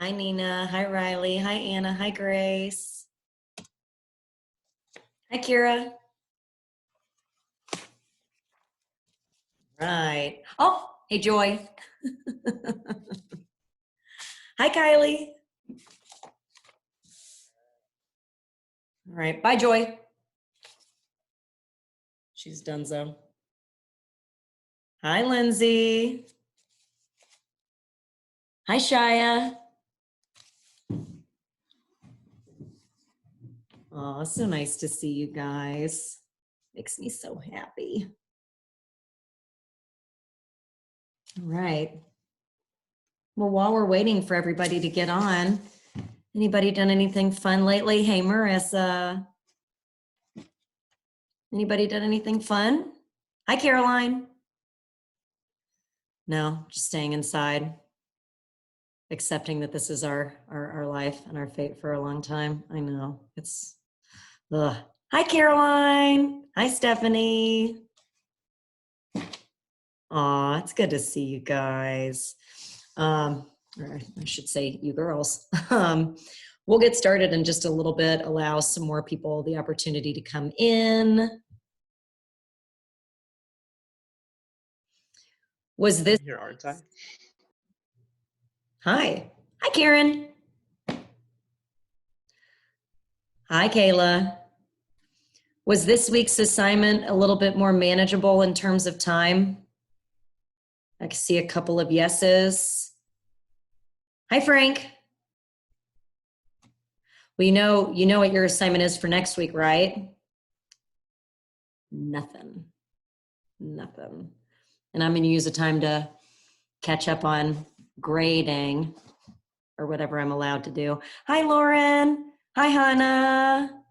Hi, Nina. Hi, Riley. Hi, Anna. Hi, Grace. Hi, Kira. Right. Oh, hey, Joy. Hi, Kylie. All right. Bye, Joy. She's done so. Hi, Lindsay. Hi, Shia. Oh, so nice to see you guys. Makes me so happy. All right. Well, while we're waiting for everybody to get on, anybody done anything fun lately? Hey, Marissa. Anybody done anything fun? Hi, Caroline. No, just staying inside, accepting that this is our life and our fate for a long time. I know it's, ugh. Hi, Caroline. Hi, Stephanie. Aw, it's good to see you guys. Or I should say you girls. We'll get started in just a little bit, allow some more people the opportunity to come in. Was this? Here, aren't I? Hi. Hi, Karen. Hi, Kayla. Was this week's assignment a little bit more manageable in terms of time? I can see a couple of yeses. Hi, Frank. Well, you know what your assignment is for next week, right? Nothing. And I'm going to use the time to catch up on grading or whatever I'm allowed to do. Hi, Lauren. Hi, Hannah.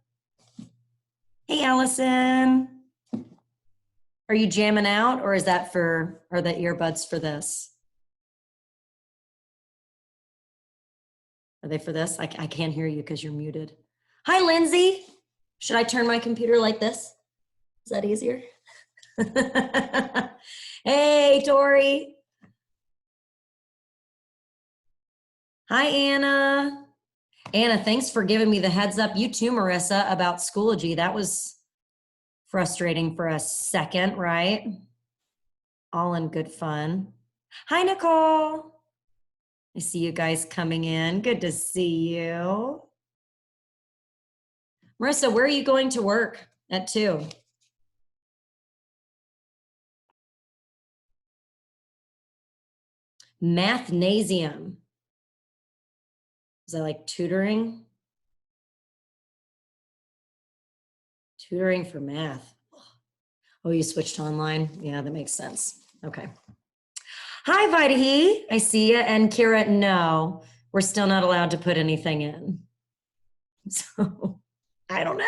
Hey, Allison. Are you jamming out, or is that are the earbuds for this? Are they for this? I can't hear you because you're muted. Hi, Lindsay. Should I turn my computer like this? Is that easier? Hey, Tori. Hi, Anna. Anna, thanks for giving me the heads up. You too, Marissa, about Schoology. That was frustrating for a second, right? All in good fun. Hi, Nicole. I see you guys coming in. Good to see you. Marissa, where are you going to work at 2? Mathnasium. Is that like tutoring? Tutoring for math. Oh, you switched online? Yeah, that makes sense. Okay. Hi, Vaidehi. I see you. And Kira, no, we're still not allowed to put anything in. So I don't know.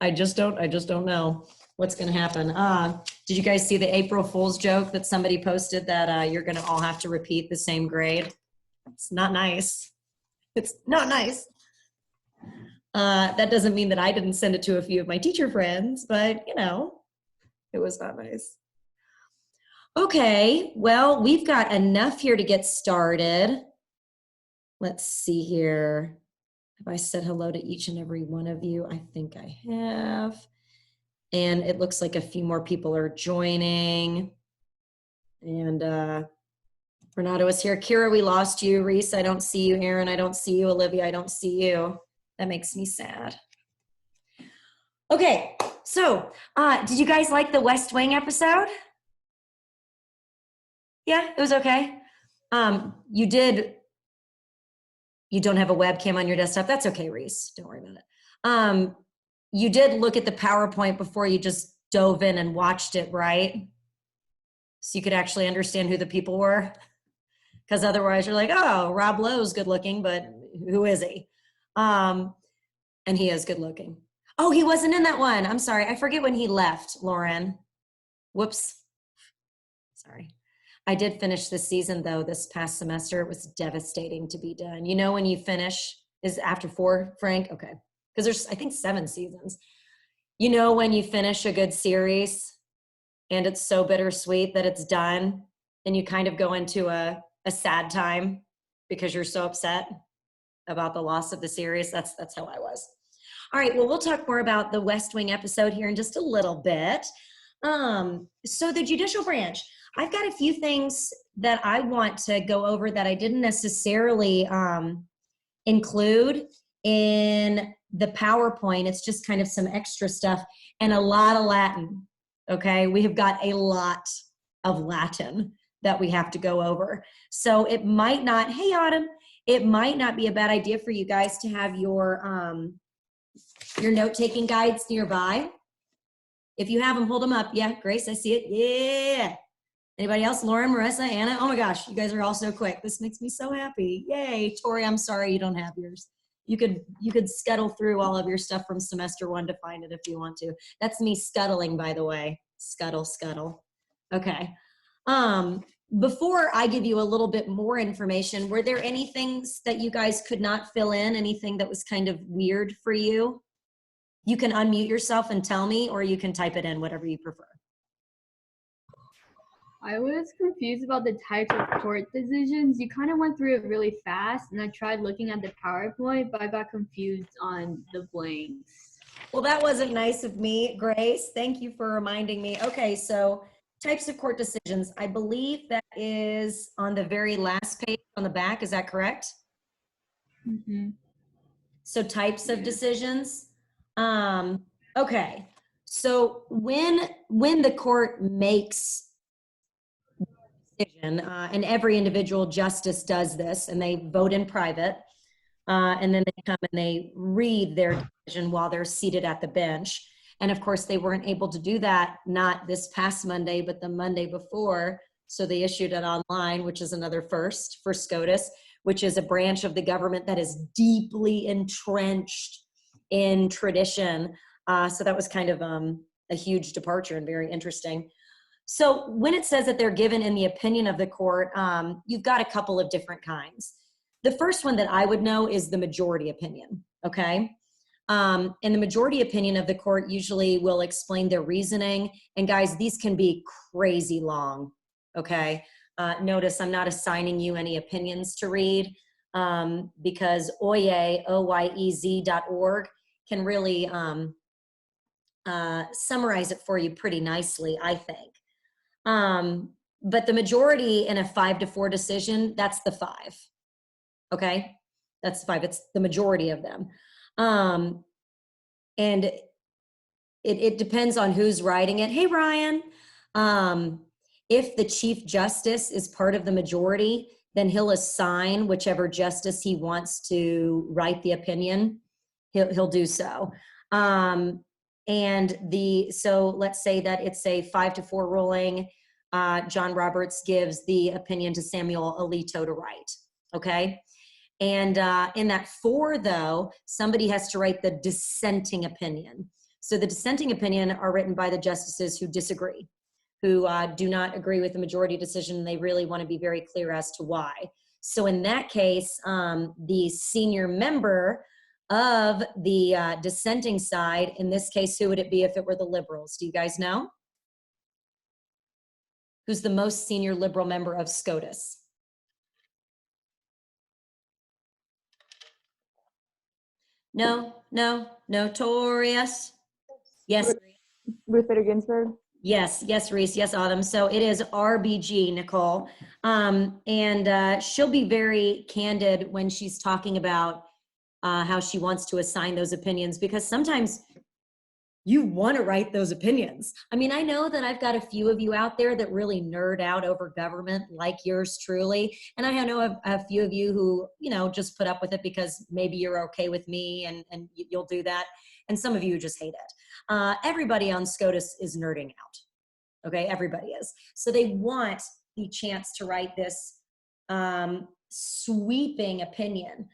I just don't know what's going to happen. Did you guys see the April Fool's joke that somebody posted that you're going to all have to repeat the same grade? It's not nice. It's not nice. That doesn't mean that I didn't send it to a few of my teacher friends, but you know, it was not nice. Okay, well, we've got enough here to get started. Let's see here. Have I said hello to each and every one of you? I think I have. And it looks like a few more people are joining. And Renato is here. Kira, we lost you. Reese, I don't see you. Aaron, I don't see you. Olivia, I don't see you. That makes me sad. Okay, so did you guys like the West Wing episode? Yeah, it was okay. You don't have a webcam on your desktop. That's okay, Reese. Don't worry about it. You did look at the PowerPoint before you just dove in and watched it, right? So you could actually understand who the people were. Because otherwise you're like, oh, Rob Lowe's good looking, but who is he? And he is good looking. Oh, he wasn't in that one. I'm sorry. I forget when he left, Lauren. Whoops. Sorry. I did finish this season, though, this past semester. It was devastating to be done. You know, when you finish, is after 4, Frank? Okay. Because there's, I think, 7 seasons. You know, when you finish a good series and it's so bittersweet that it's done, and you kind of go into a sad time because you're so upset about the loss of the series. That's how I was. All right, well, we'll talk more about the West Wing episode here in just a little bit. So the judicial branch, I've got a few things that I want to go over that I didn't necessarily include in the PowerPoint. It's just kind of some extra stuff and a lot of Latin. Okay, we have got a lot of Latin that we have to go over. So it might not, hey Autumn, it might not be a bad idea for you guys to have your note-taking guides nearby. If you have them, hold them up. Yeah, Grace, I see it. Yeah. Anybody else? Lauren, Marissa, Anna? Oh my gosh, you guys are all so quick. This makes me so happy. Yay. Tori, I'm sorry you don't have yours. You could scuttle through all of your stuff from semester 1 to find it if you want to. That's me scuttling, by the way. Scuttle, scuttle. Okay. Before I give you a little bit more information, were there any things that you guys could not fill in? Anything that was kind of weird for you? You can unmute yourself and tell me, or you can type it in, whatever you prefer. I was confused about the types of court decisions. You kind of went through it really fast, and I tried looking at the PowerPoint, but I got confused on the blanks. Well, that wasn't nice of me, Grace. Thank you for reminding me. Okay, so types of court decisions. I believe that is on the very last page on the back. Is that correct? Mm-hmm. So types of decisions. Okay, so when the court makes decision, and every individual justice does this, and they vote in private, and then they come and they read their decision while they're seated at the bench. And of course, they weren't able to do that, not this past Monday, but the Monday before. So they issued it online, which is another first for SCOTUS, which is a branch of the government that is deeply entrenched in tradition. So that was kind of a huge departure and very interesting. So when it says that they're given in the opinion of the court, you've got a couple of different kinds. The first one that I would know is the majority opinion, okay? And the majority opinion of the court usually will explain their reasoning. And guys, these can be crazy long, okay? Notice I'm not assigning you any opinions to read because oyez.org can really summarize it for you pretty nicely, I think. But the majority in a 5-4 decision, that's the 5. Okay. That's 5. It's the majority of them. And it depends on who's writing it. Hey, Ryan. If the Chief Justice is part of the majority, then he'll assign whichever justice he wants to write the opinion. He'll do so. So let's say that it's a 5-4 ruling. John Roberts gives the opinion to Samuel Alito to write. Okay. And in that 4, though, somebody has to write the dissenting opinion. So the dissenting opinion are written by the justices who disagree, who do not agree with the majority decision. And they really want to be very clear as to why. So in that case, the senior member of the dissenting side, in this case, who would it be if it were the liberals? Do you guys know? Who's the most senior liberal member of SCOTUS? No, notorious. Yes. Ruth Bader Ginsburg. Yes, Reese. Yes, Autumn. So it is RBG, Nicole. And she'll be very candid when she's talking about how she wants to assign those opinions, because sometimes you want to write those opinions. I mean, I know that I've got a few of you out there that really nerd out over government, like yours truly. And I know a few of you who, just put up with it because maybe you're okay with me and you'll do that. And some of you just hate it. Everybody on SCOTUS is nerding out. Okay, everybody is. So they want the chance to write this sweeping opinion.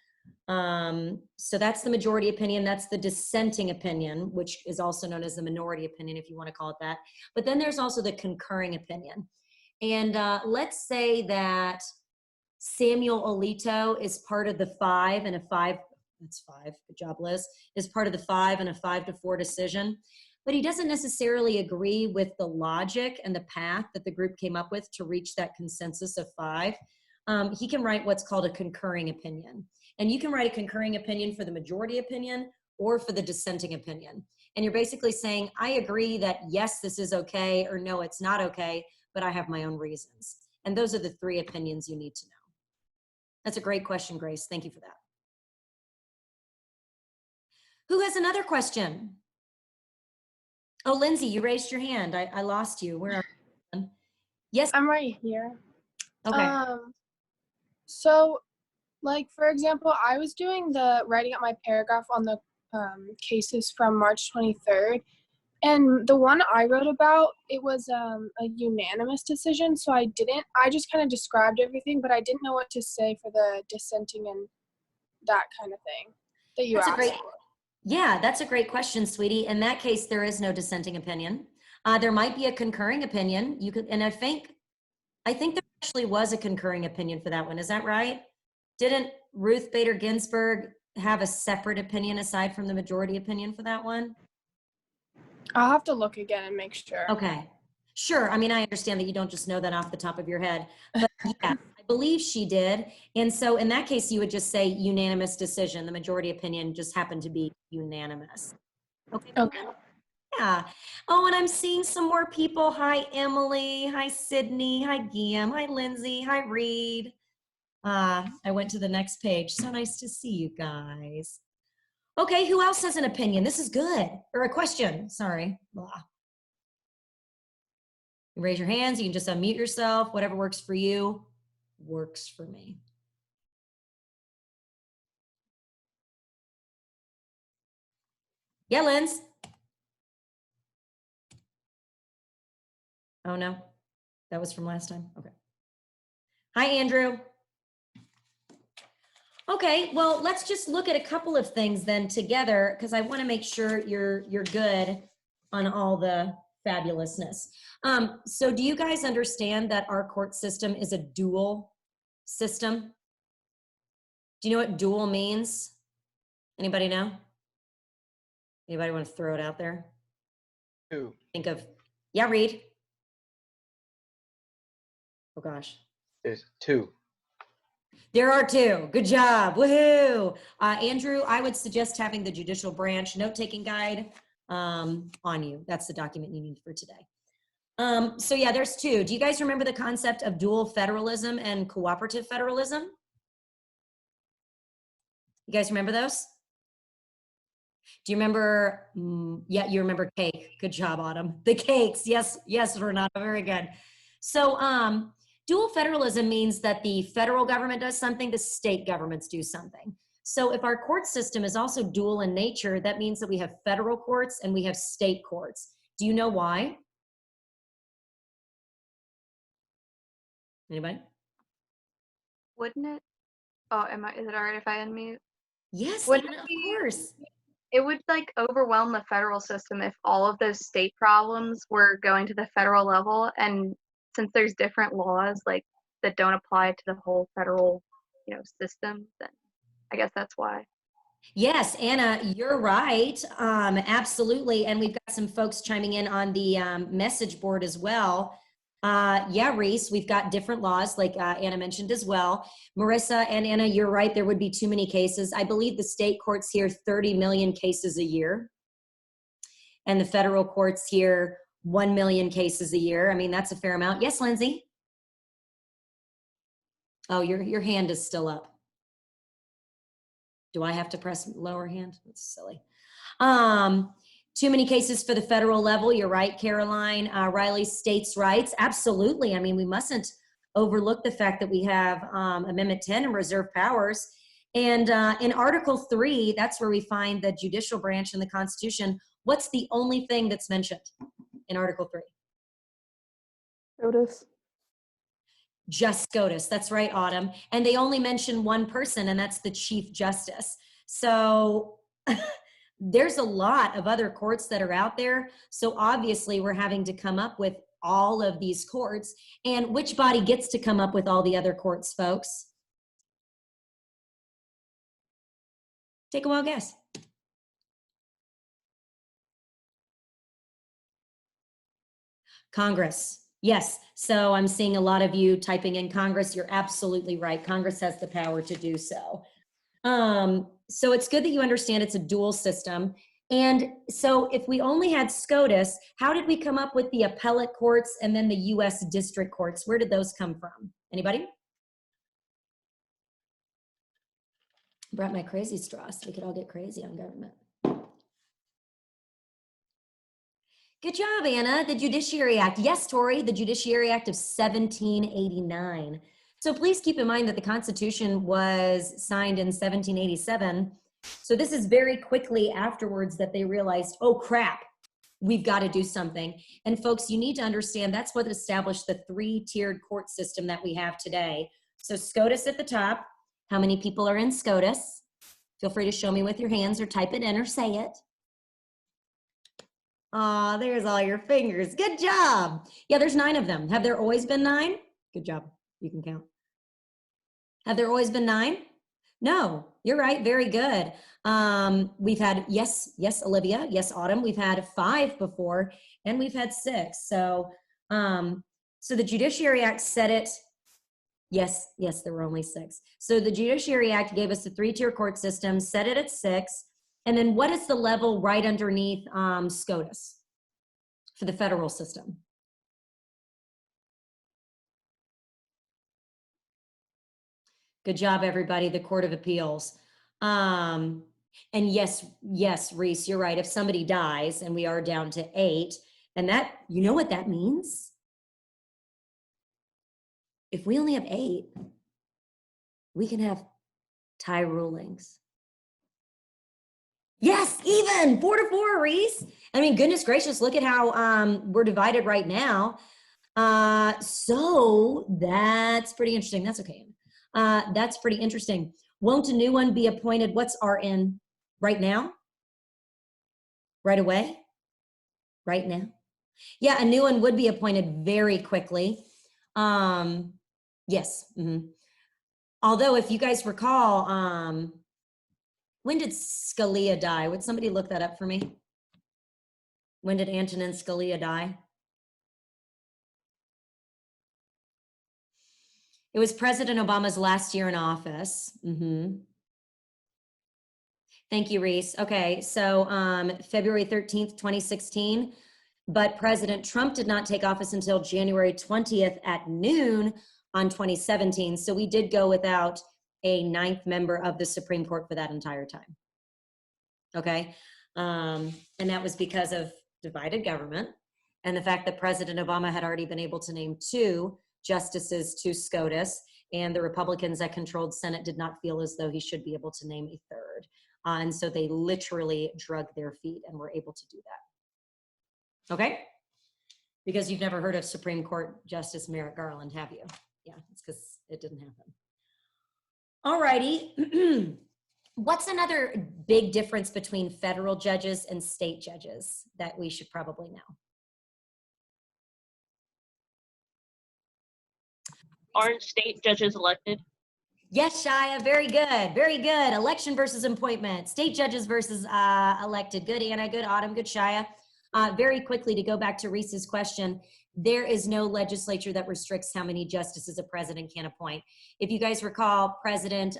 So that's the majority opinion. That's the dissenting opinion, which is also known as the minority opinion, if you want to call it that. But then there's also the concurring opinion. And let's say that Samuel Alito is part of the 5 and a 5, that's 5, good job, Liz, is part of the 5 and a 5-4 decision. But he doesn't necessarily agree with the logic and the path that the group came up with to reach that consensus of 5. he can write what's called a concurring opinion. And you can write a concurring opinion for the majority opinion or for the dissenting opinion. And you're basically saying, I agree that yes, this is okay, or no, it's not okay, but I have my own reasons. And those are the 3 opinions you need to know. That's a great question, Grace. Thank you for that. Who has another question? Oh, Lindsay, you raised your hand. I lost you. Where are you? Yes. I'm right here. Okay. So, like, for example, I was doing the writing up my paragraph on the cases from March 23rd, and the one I wrote about, it was a unanimous decision, so I just kind of described everything, but I didn't know what to say for the dissenting and that kind of thing that you asked for. Yeah, that's a great question, sweetie. In that case, there is no dissenting opinion. There might be a concurring opinion. You could, and I think there actually was a concurring opinion for that one. Is that right? Didn't Ruth Bader Ginsburg have a separate opinion aside from the majority opinion for that one? I'll have to look again and make sure. Okay. Sure. I mean, I understand that you don't just know that off the top of your head, but yeah, I believe she did. And so in that case, you would just say unanimous decision. The majority opinion just happened to be unanimous. Okay. Okay. Yeah. Oh, and I'm seeing some more people. Hi, Emily. Hi, Sydney. Hi, Guillaume. Hi, Lindsay. Hi, Reed. I went to the next page. So nice to see you guys. Okay, who else has an opinion? This is good. Or a question. Sorry. Blah. You raise your hands. You can just unmute yourself. Whatever works for you works for me. Yeah, Linz. Oh, no. That was from last time. Okay. Hi, Andrew. Okay, well, let's just look at a couple of things then together, because I want to make sure you're good on all the fabulousness. So do you guys understand that our court system is a dual system? Do you know what dual means? Anybody know? Anybody want to throw it out there? 2. Think of, yeah, Reed. Oh gosh. There's 2. There are 2. Good job. Woohoo. Andrew, I would suggest having the judicial branch note-taking guide on you. That's the document you need for today. So yeah, there's 2. Do you guys remember the concept of dual federalism and cooperative federalism? You guys remember those? Do you remember? Yeah, you remember cake. Good job, Autumn. The cakes. Yes, yes, Renata. Very good. So dual federalism means that the federal government does something, the state governments do something. So if our court system is also dual in nature, that means that we have federal courts and we have state courts. Do you know why? Anybody? Wouldn't it? Oh, is it all right if I unmute? Yes, Wouldn't Anna, of it be- course. It would like overwhelm the federal system if all of those state problems were going to the federal level. And since there's different laws like that don't apply to the whole federal, system, then I guess that's why. Yes, Anna, you're right. Absolutely. And we've got some folks chiming in on the message board as well. Yeah, Reese, we've got different laws like Anna mentioned as well. Marissa and Anna, you're right. There would be too many cases. I believe the state courts hear 30 million cases a year. And the federal courts hear 1 million cases a year. I mean, that's a fair amount. Yes, Lindsay? Oh, your hand is still up. Do I have to press lower hand? That's silly. Too many cases for the federal level. You're right, Caroline. Riley, states' rights. Absolutely. I mean, we mustn't overlook the fact that we have Amendment 10 and reserve powers. And in Article 3, that's where we find the judicial branch in the Constitution. What's the only thing that's mentioned in Article 3? SCOTUS. Just SCOTUS. That's right, Autumn. And they only mention one person, and that's the Chief Justice. So there's a lot of other courts that are out there. So obviously we're having to come up with all of these courts. And which body gets to come up with all the other courts, folks? Take a wild guess. Congress. Yes, so I'm seeing a lot of you typing in Congress. You're absolutely right. Congress has the power to do so. So it's good that you understand it's a dual system. And so if we only had SCOTUS, how did we come up with the appellate courts and then the US district courts? Where did those come from? Anybody? Brought my crazy straw so we could all get crazy on government. Good job, Anna. The Judiciary Act. Yes, Tori, the Judiciary Act of 1789. So please keep in mind that the Constitution was signed in 1787. So this is very quickly afterwards that they realized, oh crap, we've got to do something. And folks, you need to understand that's what established the three-tiered court system that we have today. So SCOTUS at the top. How many people are in SCOTUS? Feel free to show me with your hands or type it in or say it. Oh, there's all your fingers. Good job. Yeah, there's 9 of them. Have there always been 9? Good job. You can count. Have there always been 9? No, you're right. Very good. We've had, yes, Olivia. Yes, Autumn. We've had 5 before, and we've had 6. So, so the Judiciary Act said it. Yes, there were only 6. So the Judiciary Act gave us a 3-tier court system, set it at 6. And then what is the level right underneath SCOTUS for the federal system? Good job, everybody. The Court of Appeals. And yes, Reese, you're right. If somebody dies, and we are down to 8, and that, you know what that means? If we only have 8, we can have tie rulings. Yes, even 4-4, Reese. I mean, goodness gracious, look at how we're divided right now. So that's pretty interesting. That's okay. That's pretty interesting. Won't a new one be appointed? What's RN right now? Right away? Right now? Yeah, a new one would be appointed very quickly. Yes. Mm-hmm. Although, if you guys recall, when did Scalia die? Would somebody look that up for me? When did Antonin Scalia die? It was President Obama's last year in office. Mm-hmm. Thank you, Reese. Okay, so February 13th, 2016, but President Trump did not take office until January 20th at noon on 2017. So we did go without a 9th member of the Supreme Court for that entire time. Okay, and that was because of divided government and the fact that President Obama had already been able to name 2 justices to SCOTUS, and the Republicans that controlled Senate did not feel as though he should be able to name a 3rd. And so they literally drug their feet and were able to do that. Okay? Because you've never heard of Supreme Court Justice Merrick Garland, have you? Yeah, it's because it didn't happen. All righty. What's another big difference between federal judges and state judges that we should probably know? Aren't state judges elected? Yes, Shia, very good, very good. Election versus appointment, state judges versus elected. Good, Anna, good, Autumn, good, Shia. Very quickly, to go back to Reese's question, there is no legislature that restricts how many justices a president can appoint. If you guys recall, President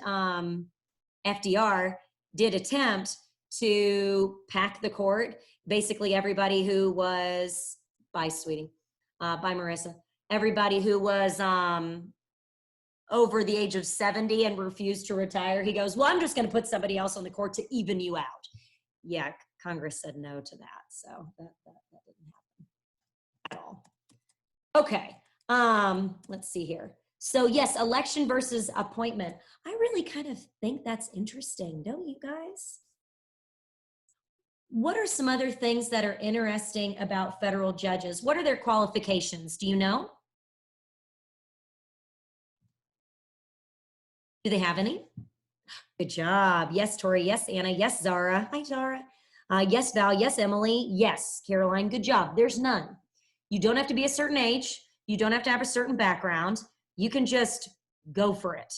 FDR did attempt to pack the court. Basically, everybody who was, bye, sweetie, bye, Marissa. Everybody who was over the age of 70 and refused to retire, he goes, well, I'm just going to put somebody else on the court to even you out. Yeah, Congress said no to that, so that didn't happen at all. Okay, let's see here. So yes, election versus appointment. I really kind of think that's interesting, don't you guys? What are some other things that are interesting about federal judges? What are their qualifications? Do you know? Do they have any? Good job. Yes, Tori. Yes, Anna. Yes, Zara. Hi, Zara. Yes, Val. Yes, Emily. Yes, Caroline. Good job. There's none. You don't have to be a certain age. You don't have to have a certain background. You can just go for it.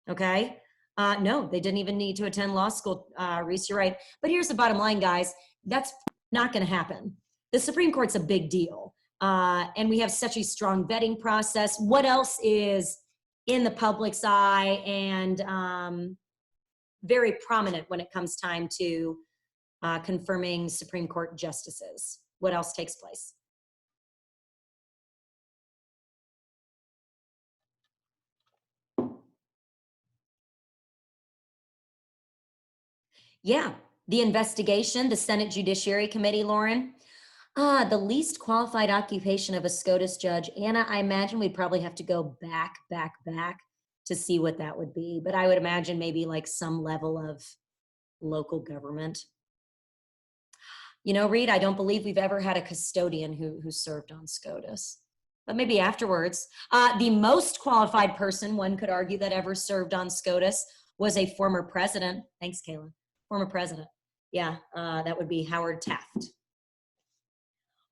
Okay? No, they didn't even need to attend law school, Reese, you're right. But here's the bottom line, guys. That's not going to happen. The Supreme Court's a big deal. And we have such a strong vetting process. What else is in the public's eye and very prominent when it comes time to confirming Supreme Court justices? What else takes place? Yeah, the investigation, the Senate Judiciary Committee, Lauren. The least qualified occupation of a SCOTUS judge. Anna, I imagine we'd probably have to go back to see what that would be. But I would imagine maybe like some level of local government. You know, Reed, I don't believe we've ever had a custodian who served on SCOTUS. But maybe afterwards. The most qualified person, one could argue, that ever served on SCOTUS was a former president. Thanks, Kayla. Former president. Yeah, that would be Howard Taft.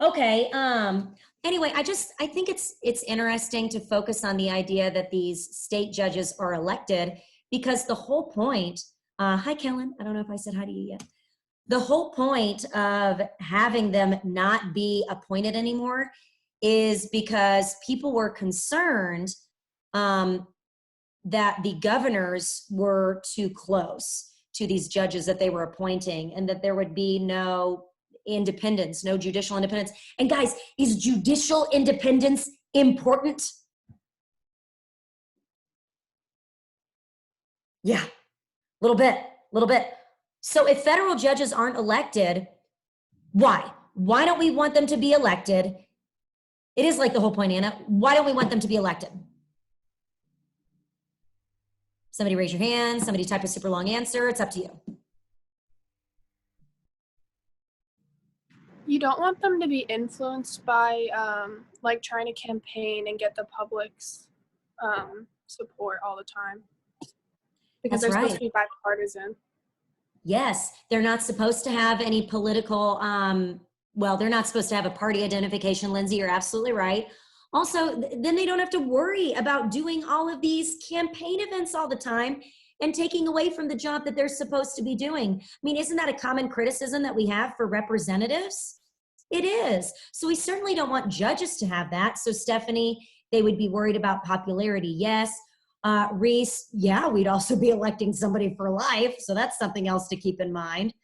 Okay. Anyway, I think it's interesting to focus on the idea that these state judges are elected, because the whole point, hi, Kellen. I don't know if I said hi to you yet. The whole point of having them not be appointed anymore is because people were concerned that the governors were too close to these judges that they were appointing, and that there would be no independence, no judicial independence. And guys, is judicial independence important? Yeah, a little bit. So if federal judges aren't elected, why? Why don't we want them to be elected? It is like the whole point, Anna. Why don't we want them to be elected? Somebody raise your hand, somebody type a super long answer. It's up to you. You don't want them to be influenced by like trying to campaign and get the public's support all the time, because That's they're right. supposed to be bipartisan. Yes, they're not supposed to have any political, well, they're not supposed to have a party identification, Lindsay, you're absolutely right. Also, then they don't have to worry about doing all of these campaign events all the time and taking away from the job that they're supposed to be doing. I mean, isn't that a common criticism that we have for representatives? It is. So we certainly don't want judges to have that. So Stephanie, they would be worried about popularity. Yes. Reese, yeah, we'd also be electing somebody for life. So that's something else to keep in mind.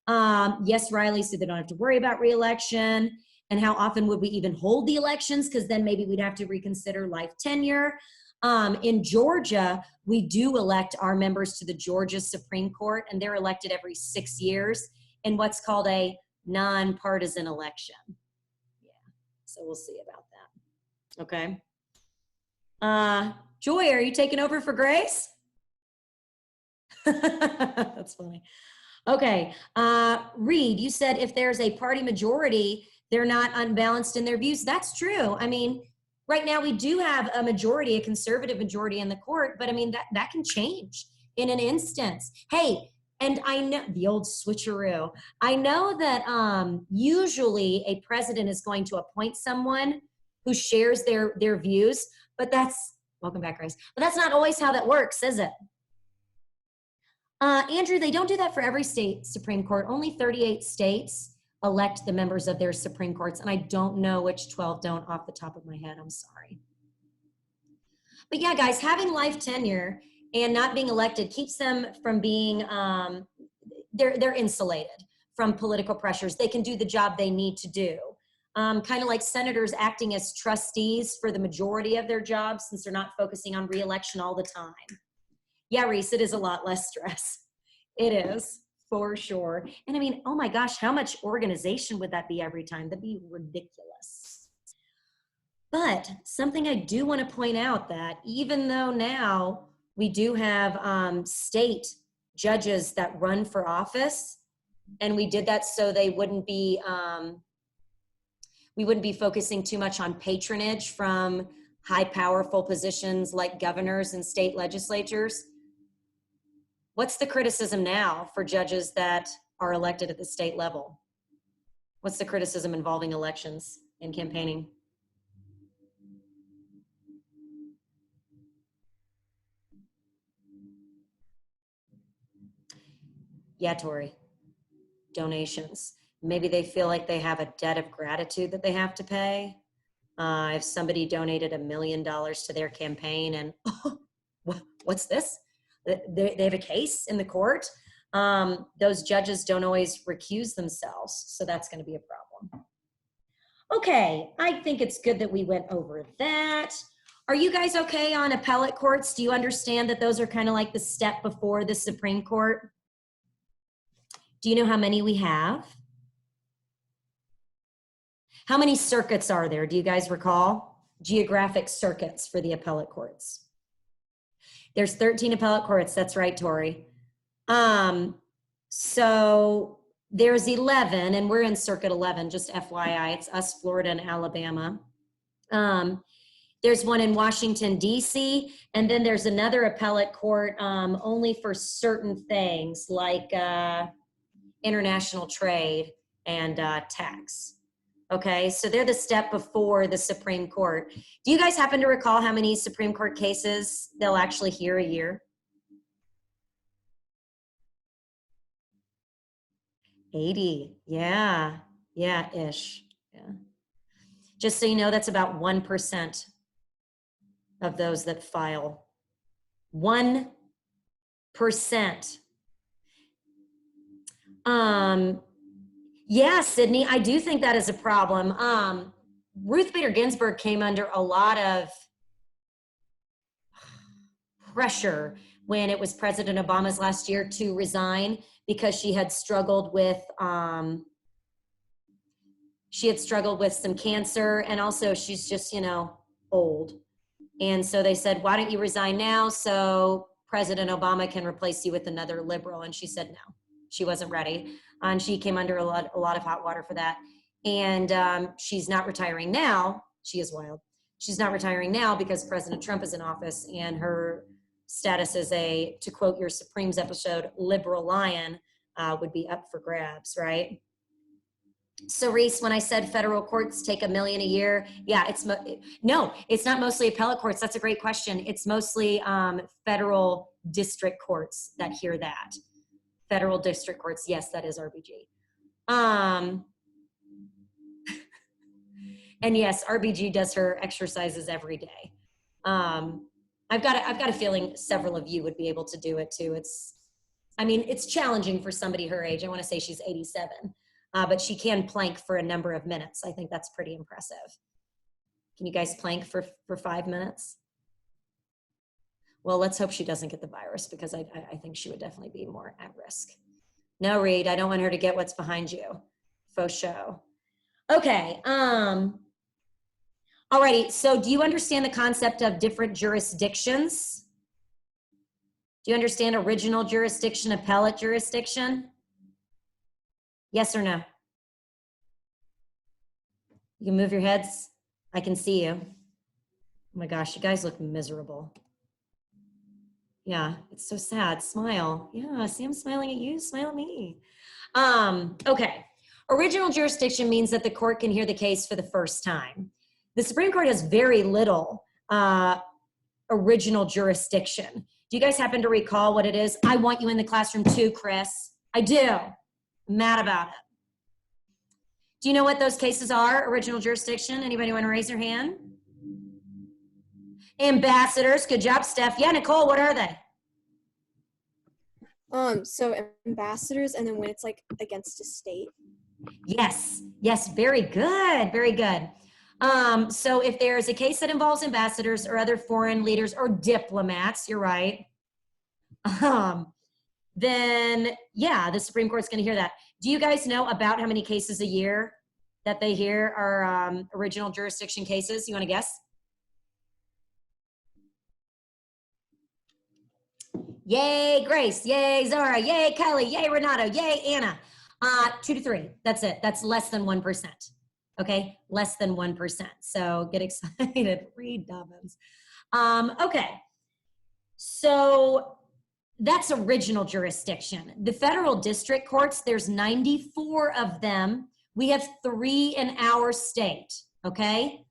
Yes, Riley, so they don't have to worry about reelection. And how often would we even hold the elections? Because then maybe we'd have to reconsider life tenure. In Georgia, we do elect our members to the Georgia Supreme Court, and they're elected every 6 years in what's called a nonpartisan election. Yeah, so we'll see about that. Okay. Joy, are you taking over for Grace? That's funny. Okay. Reed, you said if there's a party majority, they're not unbalanced in their views. That's true. I mean, right now we do have a majority, a conservative majority in the court, but I mean, that can change in an instance. Hey, and I know the old switcheroo. I know that usually a president is going to appoint someone who shares their views, but welcome back, Grace. But that's not always how that works, is it? Andrew, they don't do that for every state Supreme Court. Only 38 states elect the members of their Supreme Courts, and I don't know which 12 don't off the top of my head. I'm sorry. But yeah, guys, having life tenure and not being elected keeps them from being, they're insulated from political pressures. They can do the job they need to do. Kind of like senators acting as trustees for the majority of their jobs, since they're not focusing on re-election all the time. Yeah, Reese, it is a lot less stress. It is, for sure. And I mean, oh my gosh, how much organization would that be every time? That'd be ridiculous. But something I do want to point out, that even though now we do have state judges that run for office, and we did that so they wouldn't be, we wouldn't be focusing too much on patronage from high powerful positions like governors and state legislatures. What's the criticism now for judges that are elected at the state level? What's the criticism involving elections and campaigning? Yeah, Tori. Donations. Maybe they feel like they have a debt of gratitude that they have to pay. If somebody donated $1 million to their campaign and what's this? They have a case in the court. Those judges don't always recuse themselves. So that's going to be a problem. Okay, I think it's good that we went over that. Are you guys okay on appellate courts? Do you understand that those are kind of like the step before the Supreme Court? Do you know how many we have? How many circuits are there? Do you guys recall? Geographic circuits for the appellate courts. There's 13 appellate courts. That's right, Tori. So there's 11, and we're in Circuit 11, just FYI. It's us, Florida, and Alabama. There's one in Washington, D.C., and then there's another appellate court only for certain things like international trade and tax. Okay, so they're the step before the Supreme Court. Do you guys happen to recall how many Supreme Court cases they'll actually hear a year? 80, yeah, ish, yeah. Just so you know, that's about 1% of those that file. 1%. Yeah, Sydney, I do think that is a problem. Ruth Bader Ginsburg came under a lot of pressure when it was President Obama's last year to resign because she had struggled with some cancer, and also she's just, you know, old. And so they said, why don't you resign now so President Obama can replace you with another liberal? And she said no, she wasn't ready. And she came under a lot of hot water for that. And she's not retiring now. She is wild. She's not retiring now because President Trump is in office, and her status as a, to quote your Supremes episode, liberal lion would be up for grabs, right? So Reese, when I said federal courts take $1 million a year, yeah, no, it's not mostly appellate courts. That's a great question. It's mostly federal district courts that hear that. Federal district courts, yes, that is RBG. And yes, RBG does her exercises every day. I've got a feeling several of you would be able to do it too. It's challenging for somebody her age. I want to say she's 87, but she can plank for a number of minutes. I think that's pretty impressive. Can you guys plank for 5 minutes? Well, let's hope she doesn't get the virus, because I think she would definitely be more at risk. No, Reed, I don't want her to get what's behind you. Faux show. Okay. Alrighty, so do you understand the concept of different jurisdictions? Do you understand original jurisdiction, appellate jurisdiction? Yes or no? You can move your heads. I can see you. Oh my gosh, you guys look miserable. Yeah, it's so sad. Smile. Yeah, see, I'm smiling at you. Smile at me. Okay. Original jurisdiction means that the court can hear the case for the first time. The Supreme Court has very little original jurisdiction. Do you guys happen to recall what it is? I want you in the classroom too, Chris. I do. I'm mad about it. Do you know what those cases are, original jurisdiction? Anybody want to raise their hand? Ambassadors. Good job, Steph. Yeah, Nicole, what are they? So ambassadors, and then when it's like against a state. Yes, very good, very good. So if there's a case that involves ambassadors or other foreign leaders or diplomats, you're right, then yeah, the Supreme Court's going to hear that. Do you guys know about how many cases a year that they hear are original jurisdiction cases? You want to guess? Yay, Grace. Yay, Zara. Yay, Kelly. Yay, Renato. Yay, Anna. 2 to 3. That's it. That's less than 1%. Okay, less than 1%. So get excited. Read Dobbins. Okay, so that's original jurisdiction. The federal district courts, there's 94 of them. We have 3 in our state. Okay,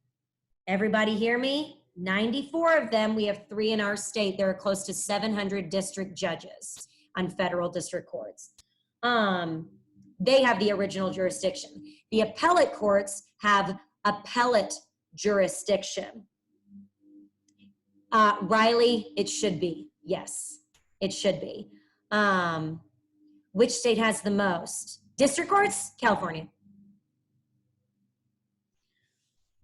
everybody hear me? 94 of them, we have 3 in our state. There are close to 700 district judges on federal district courts. They have the original jurisdiction. The appellate courts have appellate jurisdiction. Riley, it should be. Yes, it should be. Which state has the most? District courts? California.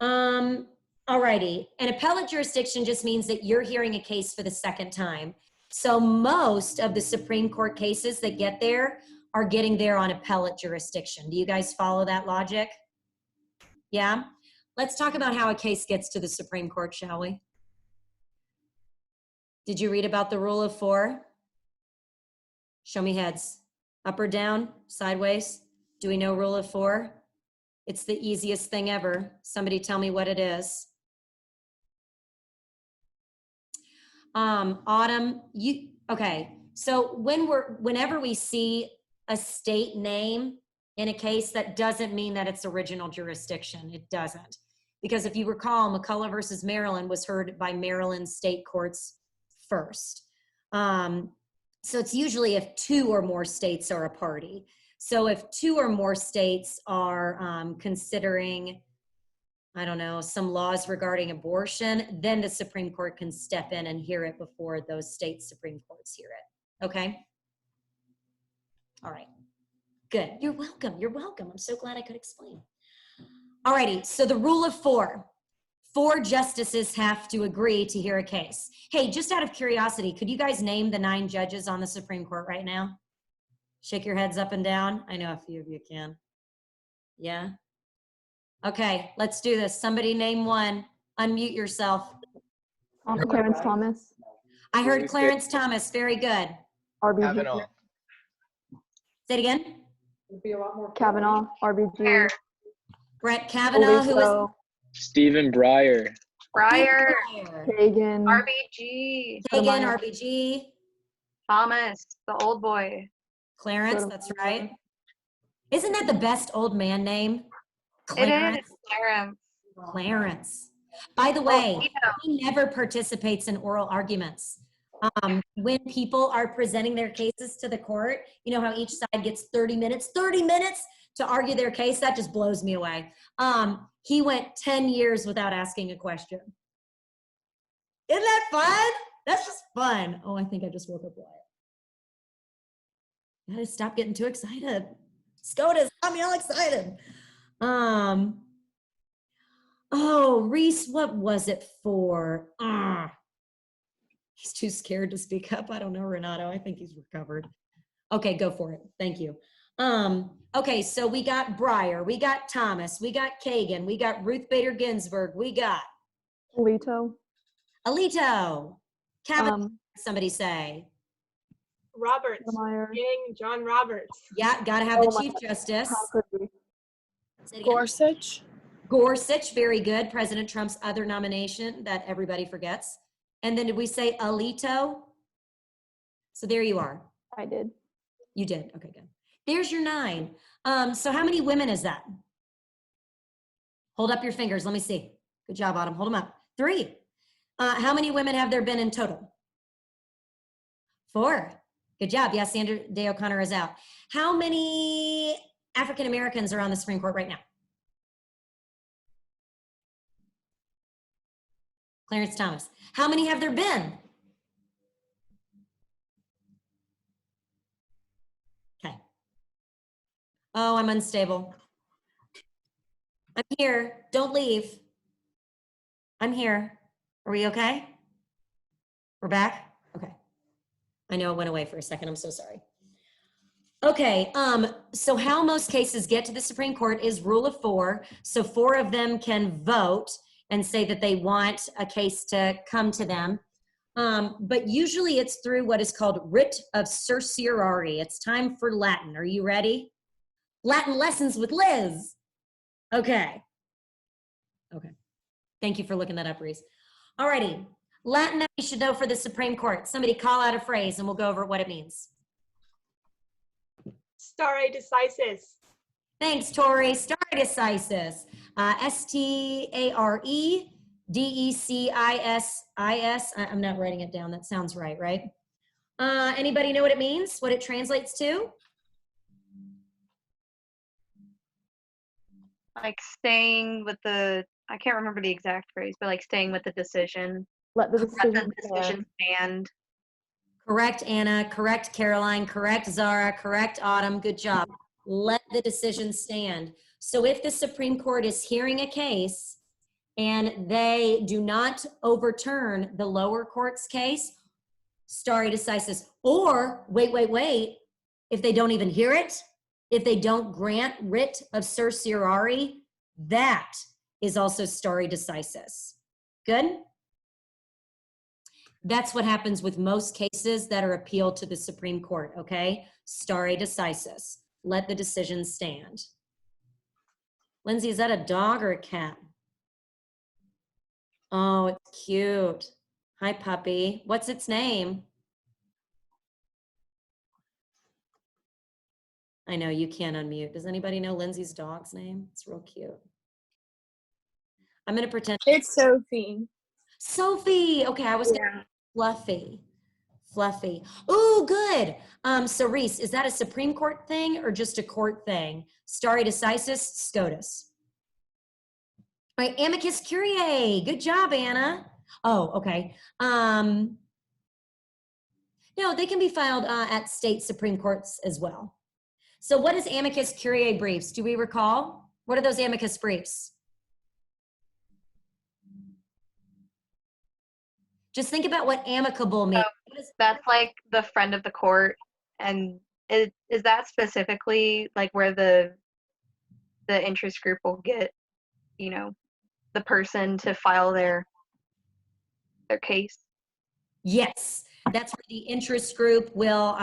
Alrighty. An appellate jurisdiction just means that you're hearing a case for the second time. So most of the Supreme Court cases that get there are getting there on appellate jurisdiction. Do you guys follow that logic? Yeah? Let's talk about how a case gets to the Supreme Court, shall we? Did you read about the rule of 4? Show me heads. Up or down? Sideways? Do we know rule of 4? It's the easiest thing ever. Somebody tell me what it is. Autumn, okay. So whenever we see a state name in a case, that doesn't mean that it's original jurisdiction. It doesn't. Because if you recall, McCullough versus Maryland was heard by Maryland state courts first. So it's usually if 2 or more states are a party. So if 2 or more states are considering, I don't know, some laws regarding abortion, then the Supreme Court can step in and hear it before those state Supreme Courts hear it. Okay? All right. Good. You're welcome. You're welcome. I'm so glad I could explain. All righty. So the rule of 4. 4 justices have to agree to hear a case. Hey, just out of curiosity, could you guys name the 9 judges on the Supreme Court right now? Shake your heads up and down. I know a few of you can. Yeah? Okay, let's do this. Somebody name one. Unmute yourself. Clarence Thomas. I heard Clarence Thomas. Very good. RBG. Kavanaugh. Say it again. Kavanaugh. RBG. Brett Kavanaugh, who is Alito. Stephen Breyer. Breyer, Kagan. RBG, Kagan, RBG. Thomas, the old boy. Clarence, that's right. Isn't that the best old man name? It Clarence. is Clarence. Clarence. By the way, you know. he never participates in oral arguments. When people are presenting their cases to the court, you know how each side gets 30 minutes to argue their case? That just blows me away. He went 10 years without asking a question. Isn't that fun? That's just fun. Oh, I think I just woke up Wyatt. I gotta stop getting too excited. SCOTUS got me all excited. Oh, Reese, what was it for? He's too scared to speak up. I don't know, Renato. I think he's recovered. Okay, go for it. Thank you. Okay, so we got Breyer, we got Thomas, we got Kagan, we got Ruth Bader Ginsburg, we got Alito. Kavanaugh, somebody say. Roberts. Sotomayor. King John Roberts. Yeah, gotta have the Chief Justice. Say it again. Gorsuch, very good. President Trump's other nomination that everybody forgets. And then did we say Alito? So there you are. I did. You did, okay, good. There's your 9. So how many women is that? Hold up your fingers, let me see. Good job, Autumn, hold them up. 3. How many women have there been in total? 4. Good job, yes, Sandra Day O'Connor is out. How many African Americans are on the Supreme Court right now? Clarence Thomas. How many have there been? Okay. Oh, I'm unstable. I'm here. Don't leave. I'm here. Are we okay? We're back? Okay. I know it went away for a second. I'm so sorry. Okay, so how most cases get to the Supreme Court is rule of 4. So 4 of them can vote and say that they want a case to come to them. But usually it's through what is called writ of certiorari. It's time for Latin. Are you ready? Latin lessons with Liz. Okay. Okay. Thank you for looking that up, Reese. Alrighty. Latin that we should know for the Supreme Court. Somebody call out a phrase and we'll go over what it means. Stare decisis. Thanks, Tori. Stare decisis. S-T-A-R-E-D-E-C-I-S-I-S. I'm not writing it down. That sounds right, right? Anybody know what it means? What it translates to? Like staying with the I can't remember the exact phrase, but like staying with the decision. Let the Let decision the decision stand. Correct, Anna. Correct, Caroline. Correct, Zara. Correct, Autumn. Good job. Let the decision stand. So if the Supreme Court is hearing a case and they do not overturn the lower court's case, stare decisis. Or, wait, if they don't even hear it, if they don't grant writ of certiorari, that is also stare decisis. Good? That's what happens with most cases that are appealed to the Supreme Court, okay? Stare decisis. Let the decision stand. Lindsay, is that a dog or a cat? Oh, it's cute. Hi, puppy. What's its name? I know you can't unmute. Does anybody know Lindsay's dog's name? It's real cute. I'm gonna pretend. It's Sophie. Sophie. Okay, I was gonna Fluffy. Fluffy. Ooh, good. So Reese, is that a Supreme Court thing or just a court thing? Stare decisis, SCOTUS. All right, amicus curiae. Good job, Anna. Oh, okay. No, they can be filed at state Supreme Courts as well. So what is amicus curiae briefs? Do we recall? What are those amicus briefs? Just think about what amicable means. That's like the friend of the court, and is that specifically like where the interest group will get, you know, the person to file their case? Yes, that's where the interest group will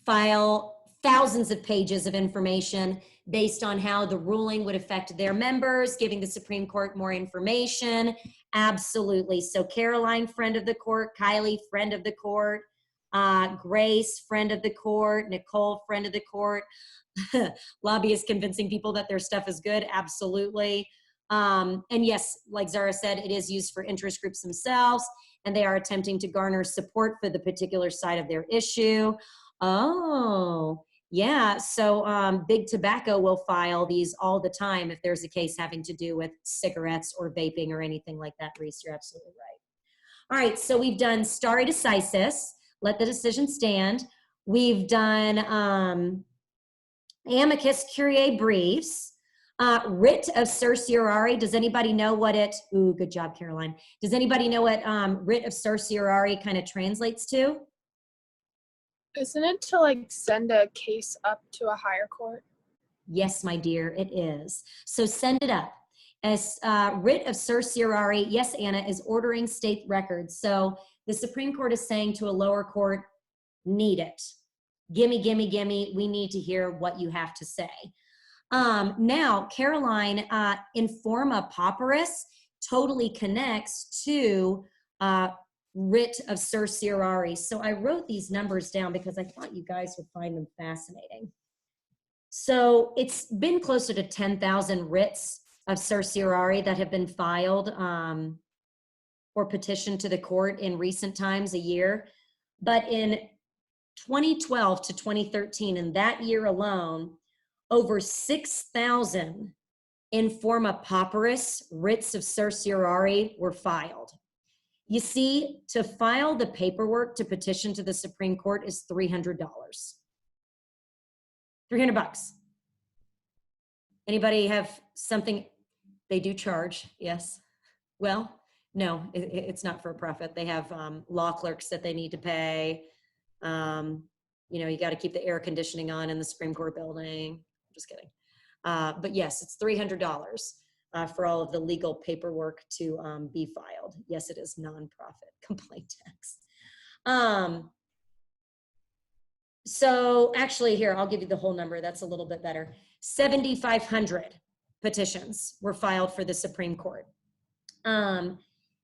file thousands of pages of information based on how the ruling would affect their members, giving the Supreme Court more information. Absolutely. So Caroline, friend of the court. Kylie, friend of the court. Grace, friend of the court. Nicole, friend of the court. Lobbyists convincing people that their stuff is good. Absolutely. And yes, like Zara said, it is used for interest groups themselves, and they are attempting to garner support for the particular side of their issue. Oh, yeah. So Big Tobacco will file these all the time if there's a case having to do with cigarettes or vaping or anything like that. Reese, you're absolutely right. All right, so we've done stare decisis, let the decision stand. We've done amicus curiae briefs. Writ of certiorari, does anybody know what it, ooh, good job, Caroline. Does anybody know what writ of certiorari kind of translates to? Isn't it to like send a case up to a higher court? Yes, my dear, it is. So send it up. As writ of certiorari, yes, Anna, is ordering state records. So the Supreme Court is saying to a lower court, need it. Gimme, gimme, gimme. We need to hear what you have to say. Now, Caroline, informa pauperis totally connects to writ of certiorari. So I wrote these numbers down because I thought you guys would find them fascinating. So it's been closer to 10,000 writs of certiorari that have been filed or petitioned to the court in recent times, a year. But in 2012 to 2013, in that year alone, over 6,000 informa pauperis writs of certiorari were filed. You see, to file the paperwork to petition to the Supreme Court is $300. $300. Anybody have something they do charge? Yes. Well, no, it's not for a profit. They have law clerks that they need to pay. You know, you got to keep the air conditioning on in the Supreme Court building. Just kidding. But yes, it's $300 for all of the legal paperwork to be filed. Yes, it is nonprofit complaint tax. So actually here, I'll give you the whole number. That's a little bit better. 7,500 petitions were filed for the Supreme Court.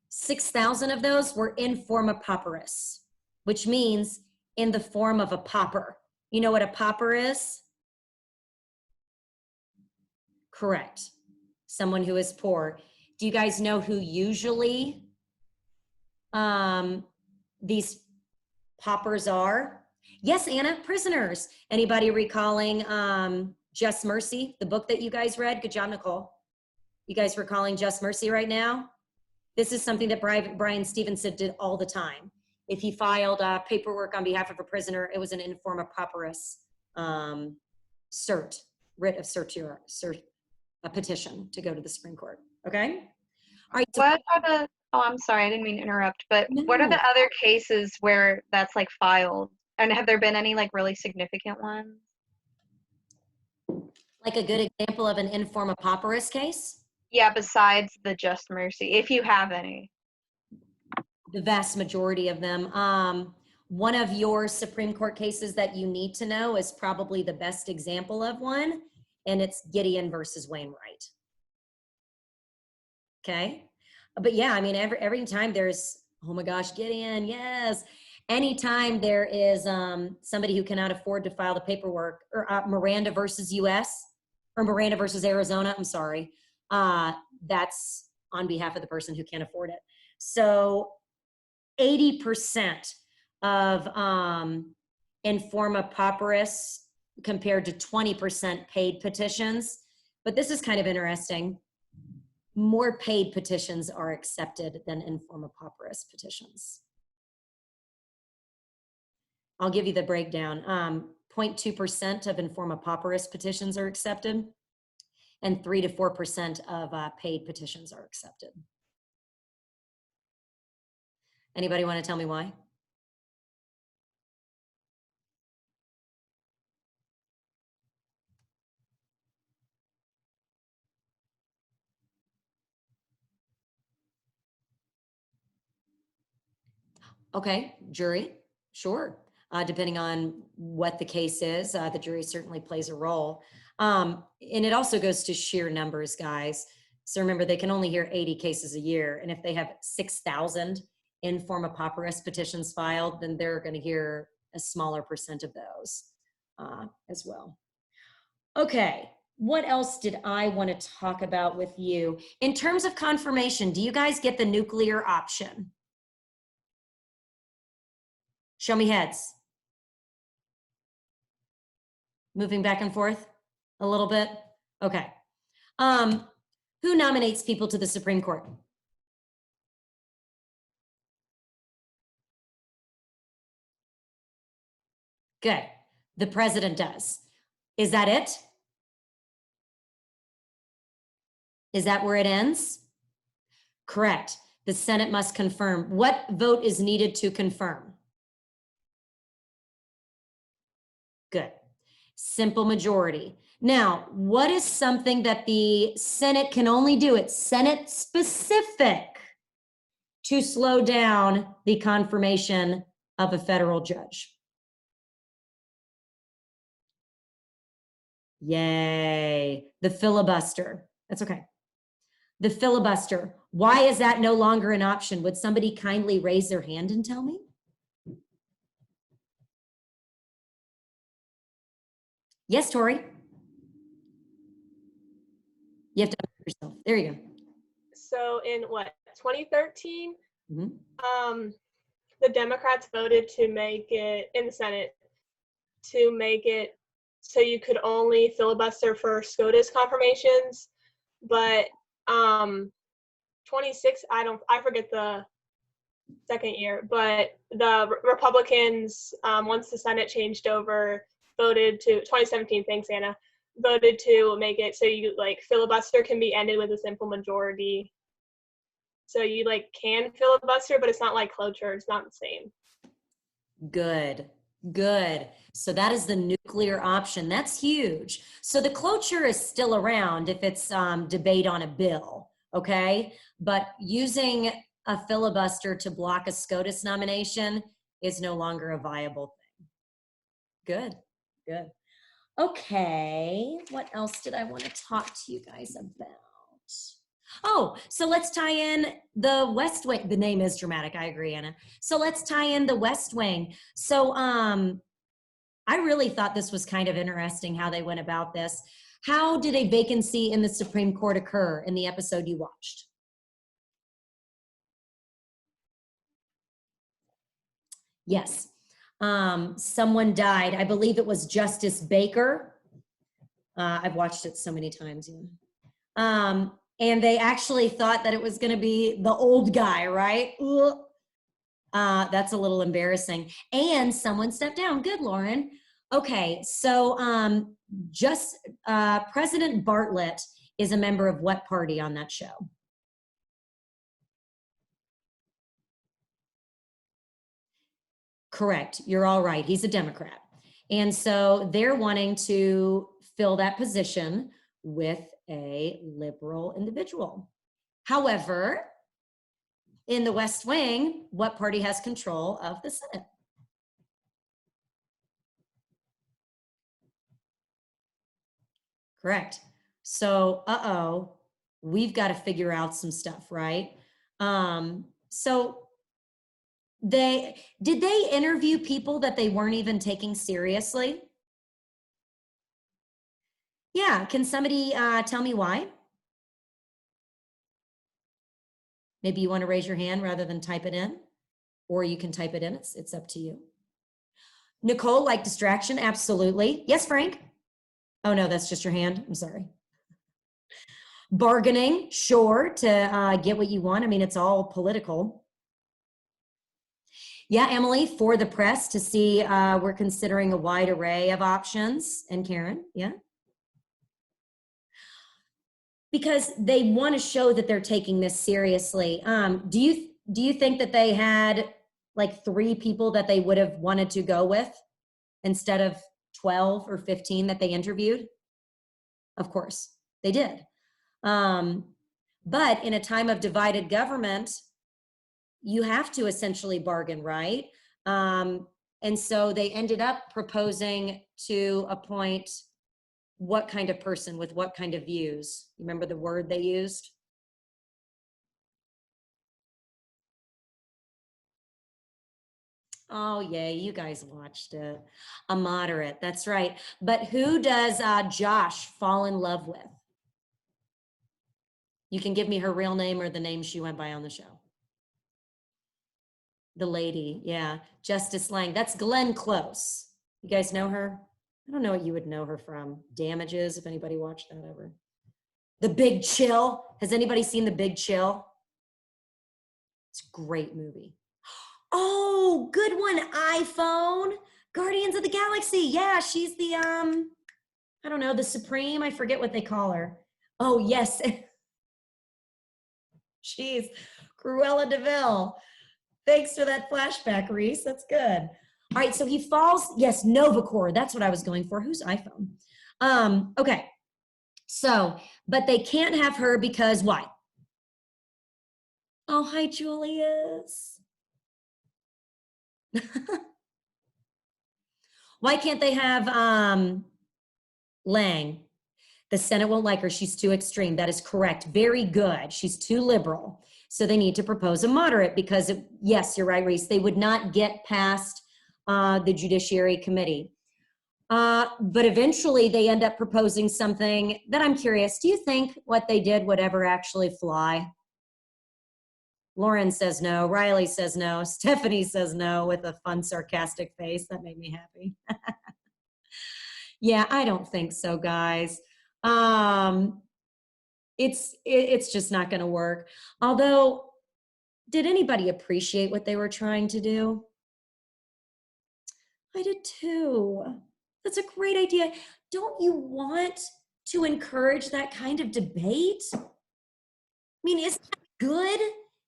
6,000 of those were informa pauperis, which means in the form of a pauper. You know what a pauper is? Correct. Someone who is poor. Do you guys know who usually these paupers are? Yes, Anna, prisoners. Anybody recalling Just Mercy, the book that you guys read? Good job, Nicole. You guys recalling just mercy right now? This is something that Brian Stevenson did all the time. If he filed paperwork on behalf of a prisoner, it was an informa pauperis writ of certiorari, a petition to go to the Supreme Court. Okay? All right. So What are the, oh, I'm sorry, I didn't mean to interrupt, but what are No. the other cases where that's like filed? And have there been any like really significant ones? like a good example of an informa pauperis case? Yeah, besides the just mercy, if you have any. The vast majority of them. One of your Supreme Court cases that you need to know is probably the best example of one, and it's Gideon versus Wainwright. Okay? But yeah, I mean, every time there's, oh my gosh, Gideon, yes. Anytime there is somebody who cannot afford to file the paperwork, or Miranda versus US, or Miranda versus Arizona, I'm sorry, that's on behalf of the person who can't afford it. So 80% of informa pauperis compared to 20% paid petitions. But this is kind of interesting. More paid petitions are accepted than informa pauperis petitions. I'll give you the breakdown. 0.2% of informa pauperis petitions are accepted, and 3 to 4% of paid petitions are accepted. Anybody want to tell me why? Okay, jury, sure. Depending on what the case is, the jury certainly plays a role. And it also goes to sheer numbers, guys. So remember, they can only hear 80 cases a year. And if they have 6,000 informa pauperis petitions filed, then they're going to hear a smaller percent of those as well. Okay, what else did I want to talk about with you? In terms of confirmation, do you guys get the nuclear option? Show me heads. Moving back and forth a little bit. Okay. Who nominates people to the Supreme Court? Good. The president does. Is that it? Is that where it ends? Correct. The Senate must confirm. What vote is needed to confirm? Good. Simple majority. Now, what is something that the Senate can only do? It's Senate specific to slow down the confirmation of a federal judge. Yay. The filibuster. That's okay. The filibuster. Why is that no longer an option? Would somebody kindly raise their hand and tell me? Yes, Tori. You have to unmute yourself. There you go. So in what, 2013, Mm-hmm. the Democrats voted to make it in the Senate to make it so you could only filibuster for SCOTUS confirmations, but 26, I forget the second year, but the Republicans, once the Senate changed over, voted to 2017. Thanks, Anna. Voted to make it so you like filibuster can be ended with a simple majority. So you like can filibuster, but it's not like cloture. It's not the same. Good, good. So that is the nuclear option. That's huge. So the cloture is still around if it's debate on a bill, okay? But using a filibuster to block a SCOTUS nomination is no longer a viable thing. Good, good. Okay, what else did I want to talk to you guys about? Oh, so let's tie in the West Wing. The name is dramatic, I agree, Anna. So let's tie in the West Wing. So I really thought this was kind of interesting how they went about this. How did a vacancy in the Supreme Court occur in the episode you watched? Yes. Someone died. I believe it was Justice Baker. I've watched it so many times. And they actually thought that it was going to be the old guy, right? Ugh. That's a little embarrassing. And someone stepped down. Good, Lauren. Okay, so President Bartlett is a member of what party on that show? Correct. You're all right. He's a Democrat. And so they're wanting to fill that position with a liberal individual. However, in the West Wing, what party has control of the Senate? Correct. So, we've got to figure out some stuff, right? So did they interview people that they weren't even taking seriously? Yeah, can somebody tell me why? Maybe you want to raise your hand rather than type it in, or you can type it in. It's up to you. Nicole, like distraction? Absolutely. Yes, Frank? Oh no, that's just your hand. I'm sorry. Bargaining, sure, to get what you want. I mean, it's all political. Yeah, Emily, for the press to see we're considering a wide array of options. And Karen, yeah? Because they want to show that they're taking this seriously. Do you think that they had like 3 people that they would have wanted to go with instead of 12 or 15 that they interviewed? Of course, they did. But in a time of divided government, you have to essentially bargain, right? And so they ended up proposing to appoint what kind of person with what kind of views? You remember the word they used? Oh, yay, you guys watched it. A moderate, that's right. But who does Josh fall in love with? You can give me her real name or the name she went by on the show. The lady, yeah, Justice Lang. That's Glenn Close. You guys know her? I don't know what you would know her from. Damages, if anybody watched that ever. The Big Chill. Has anybody seen The Big Chill? It's a great movie. Oh, good one, iPhone. Guardians of the Galaxy. Yeah, she's the, I don't know, the Supreme. I forget what they call her. Oh, yes. She's Cruella DeVille. Thanks for that flashback, Reese. That's good. All right, so he falls. Yes, Novacore. That's what I was going for. Whose iPhone? Okay. So, but they can't have her because why? Oh, hi, Julius. Why can't they have Lang? The Senate won't like her. She's too extreme. That is correct. Very good. She's too liberal. So they need to propose a moderate because, yes, you're right, Reese. They would not get past the Judiciary Committee. But eventually they end up proposing something that I'm curious. Do you think what they did would ever actually fly? Lauren says no. Riley says no. Stephanie says no with a fun, sarcastic face. That made me happy. Yeah, I don't think so, guys. It's just not going to work. Although, did anybody appreciate what they were trying to do? I did too. That's a great idea. Don't you want to encourage that kind of debate? I mean, isn't it good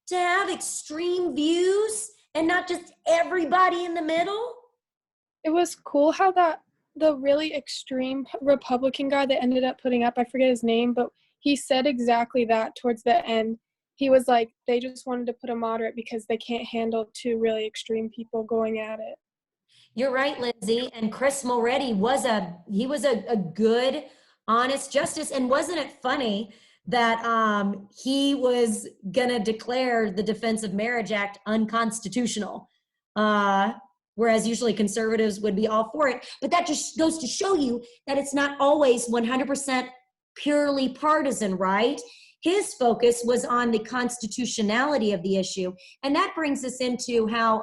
to have extreme views and not just everybody in the middle? It was cool how the really extreme Republican guy that ended up putting up, I forget his name, but he said exactly that towards the end. He was like, they just wanted to put a moderate because they can't handle 2 really extreme people going at it. You're right, Lindsay. And Chris Mulready was a good, honest justice. And wasn't it funny that he was gonna declare the Defense of Marriage Act unconstitutional? Whereas usually conservatives would be all for it. But that just goes to show you that it's not always 100% purely partisan, right? His focus was on the constitutionality of the issue. And that brings us into how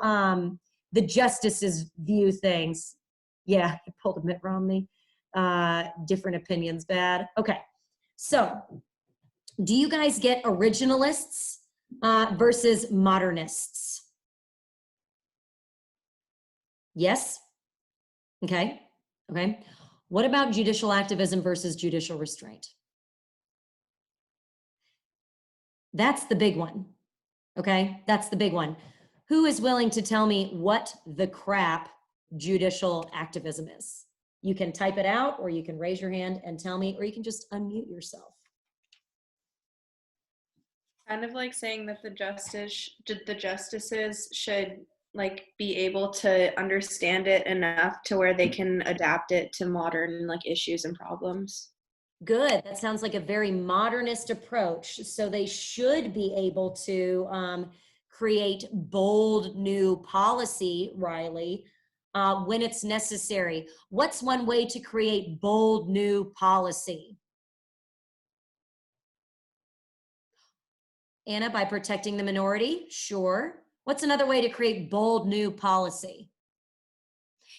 the justices view things. Yeah, I pulled a Mitt Romney. Different opinions, bad. Okay, so Do you guys get originalists versus modernists? Yes? Okay. Okay. What about judicial activism versus judicial restraint? That's the big one. Okay. That's the big one. Who is willing to tell me what the crap judicial activism is? You can type it out, or you can raise your hand and tell me, or you can just unmute yourself. Kind of like saying that the justices should like be able to understand it enough to where they can adapt it to modern like issues and problems. Good. That sounds like a very modernist approach. So they should be able to create bold new policy, Riley, when it's necessary. What's one way to create bold new policy? Anna, by protecting the minority? Sure. What's another way to create bold new policy?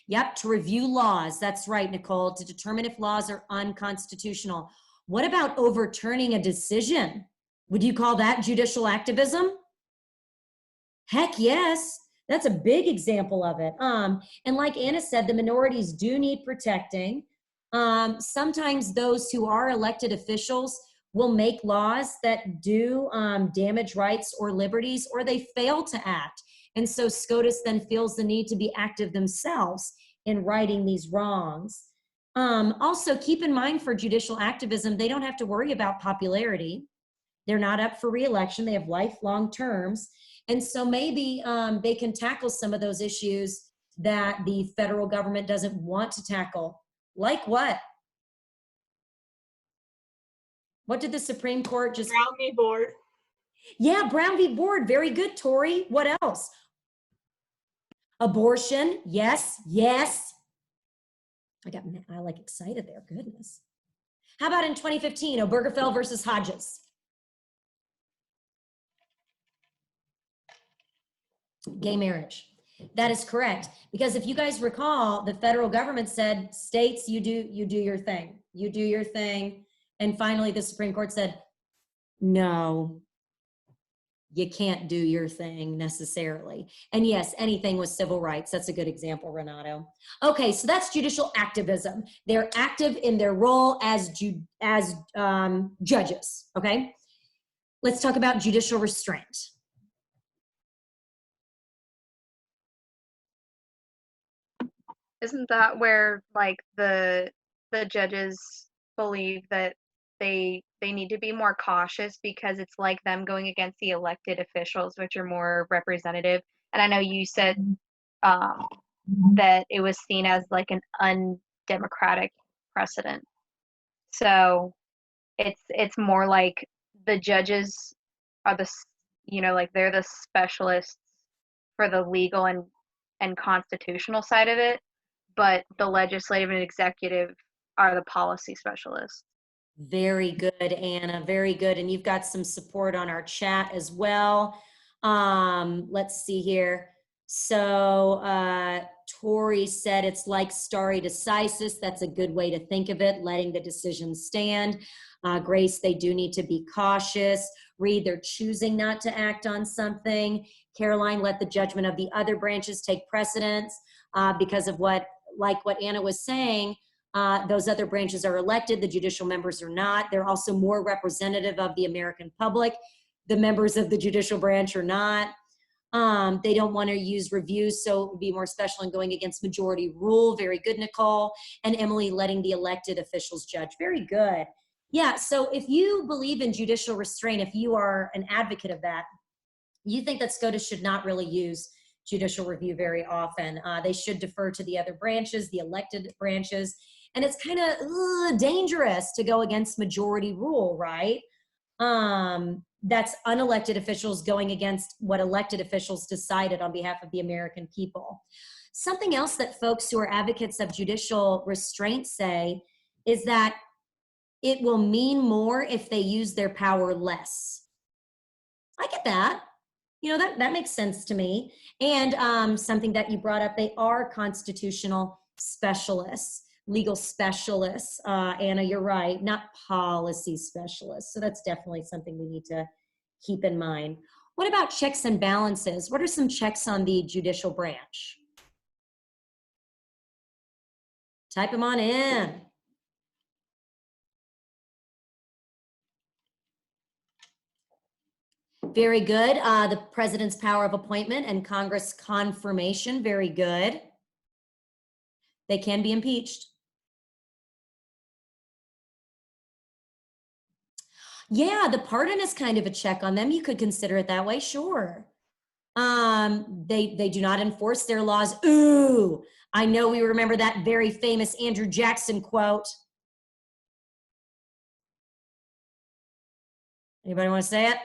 Yep, to review laws. That's right, Nicole, to determine if laws are unconstitutional. What about overturning a decision? Would you call that judicial activism? Heck yes. That's a big example of it. And like Anna said, the minorities do need protecting. Sometimes those who are elected officials will make laws that do damage rights or liberties, or they fail to act. And so SCOTUS then feels the need to be active themselves in righting these wrongs. Also, keep in mind for judicial activism, they don't have to worry about popularity. They're not up for re-election. They have lifelong terms. And so maybe they can tackle some of those issues that the federal government doesn't want to tackle. Like what? What did the Supreme Court just... Brown v. Board. Yeah, Brown v. Board. Very good, Tori. What else? Abortion. Yes, yes. I like excited there. Goodness. How about in 2015, Obergefell versus Hodges? Gay marriage. That is correct. Because if you guys recall, the federal government said, states, you do your thing. You do your thing. And finally, the Supreme Court said, no, you can't do your thing necessarily. And yes, anything with civil rights. That's a good example, Renato. Okay, so that's judicial activism. They're active in their role as judges, okay? Let's talk about judicial restraint. Isn't that where like the judges believe that they need to be more cautious because it's like them going against the elected officials, which are more representative? And I know you said that it was seen as like an undemocratic precedent. So it's more like the judges are like they're the specialists for the legal and constitutional side of it, but the legislative and executive are the policy specialists. Very good, Anna, very good. And you've got some support on our chat as well. Let's see here. So Tori said it's like stare decisis. That's a good way to think of it, letting the decision stand. Grace, they do need to be cautious. Reed, they're choosing not to act on something. Caroline, let the judgment of the other branches take precedence because of what Anna was saying. Those other branches are elected, the judicial members are not. They're also more representative of the American public. The members of the judicial branch are not. They don't want to use reviews, so it would be more special in going against majority rule. Very good, Nicole. And Emily, letting the elected officials judge. Very good. Yeah, so if you believe in judicial restraint, if you are an advocate of that, you think that SCOTUS should not really use judicial review very often. They should defer to the other branches, the elected branches. And it's kind of dangerous to go against majority rule, right? That's unelected officials going against what elected officials decided on behalf of the American people. Something else that folks who are advocates of judicial restraint say is that it will mean more if they use their power less. I get that. You know, that makes sense to me. And something that you brought up, they are constitutional specialists. legal specialists. Anna, you're right, not policy specialists. So that's definitely something we need to keep in mind. What about checks and balances? What are some checks on the judicial branch? Type them on in. Very good. The president's power of appointment and Congress confirmation. Very good. They can be impeached. Yeah, the pardon is kind of a check on them. You could consider it that way, sure. They do not enforce their laws. Ooh, I know we remember that very famous Andrew Jackson quote. Anybody want to say it?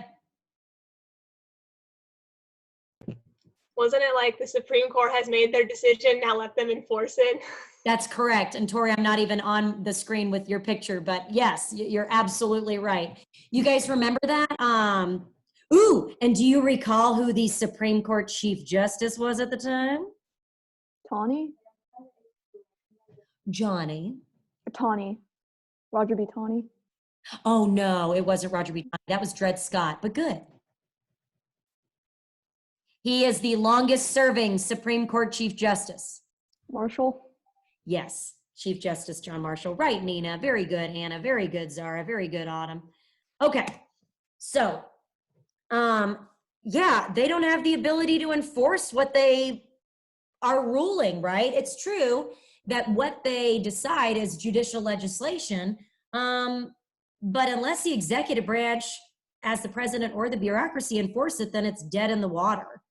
Wasn't it like the Supreme Court has made their decision, now let them enforce it? That's correct. And Tori, I'm not even on the screen with your picture, but yes, you're absolutely right. You guys remember that? Ooh, and do you recall who the Supreme Court Chief Justice was at the time? Tawny? Johnny. Tawny. Roger B. Tawny. Oh no, it wasn't Roger B. Tawny. That was Dred Scott, but good. He is the longest serving Supreme Court Chief Justice. Marshall. Yes, Chief Justice John Marshall. Right, Nina. Very good, Hannah. Very good, Zara. Very good, Autumn. Okay, so, yeah, they don't have the ability to enforce what they are ruling, right? It's true that what they decide is judicial legislation, but unless the executive branch, as the president or the bureaucracy, enforce it, then it's dead in the water.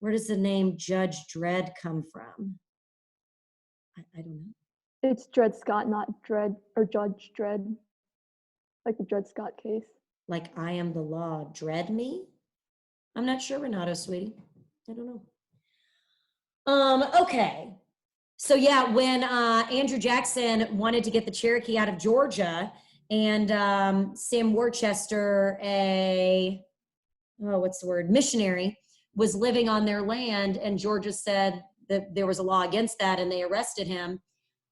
Where does the name Judge Dredd come from? I don't know. It's Dred Scott, not Dredd, or Judge Dredd, like the Dred Scott case. Like I am the law, dread me? I'm not sure, Renato, sweetie. I don't know. Okay. So yeah, when Andrew Jackson wanted to get the Cherokee out of Georgia, and Sam Worcester, missionary, was living on their land, and Georgia said that there was a law against that, and they arrested him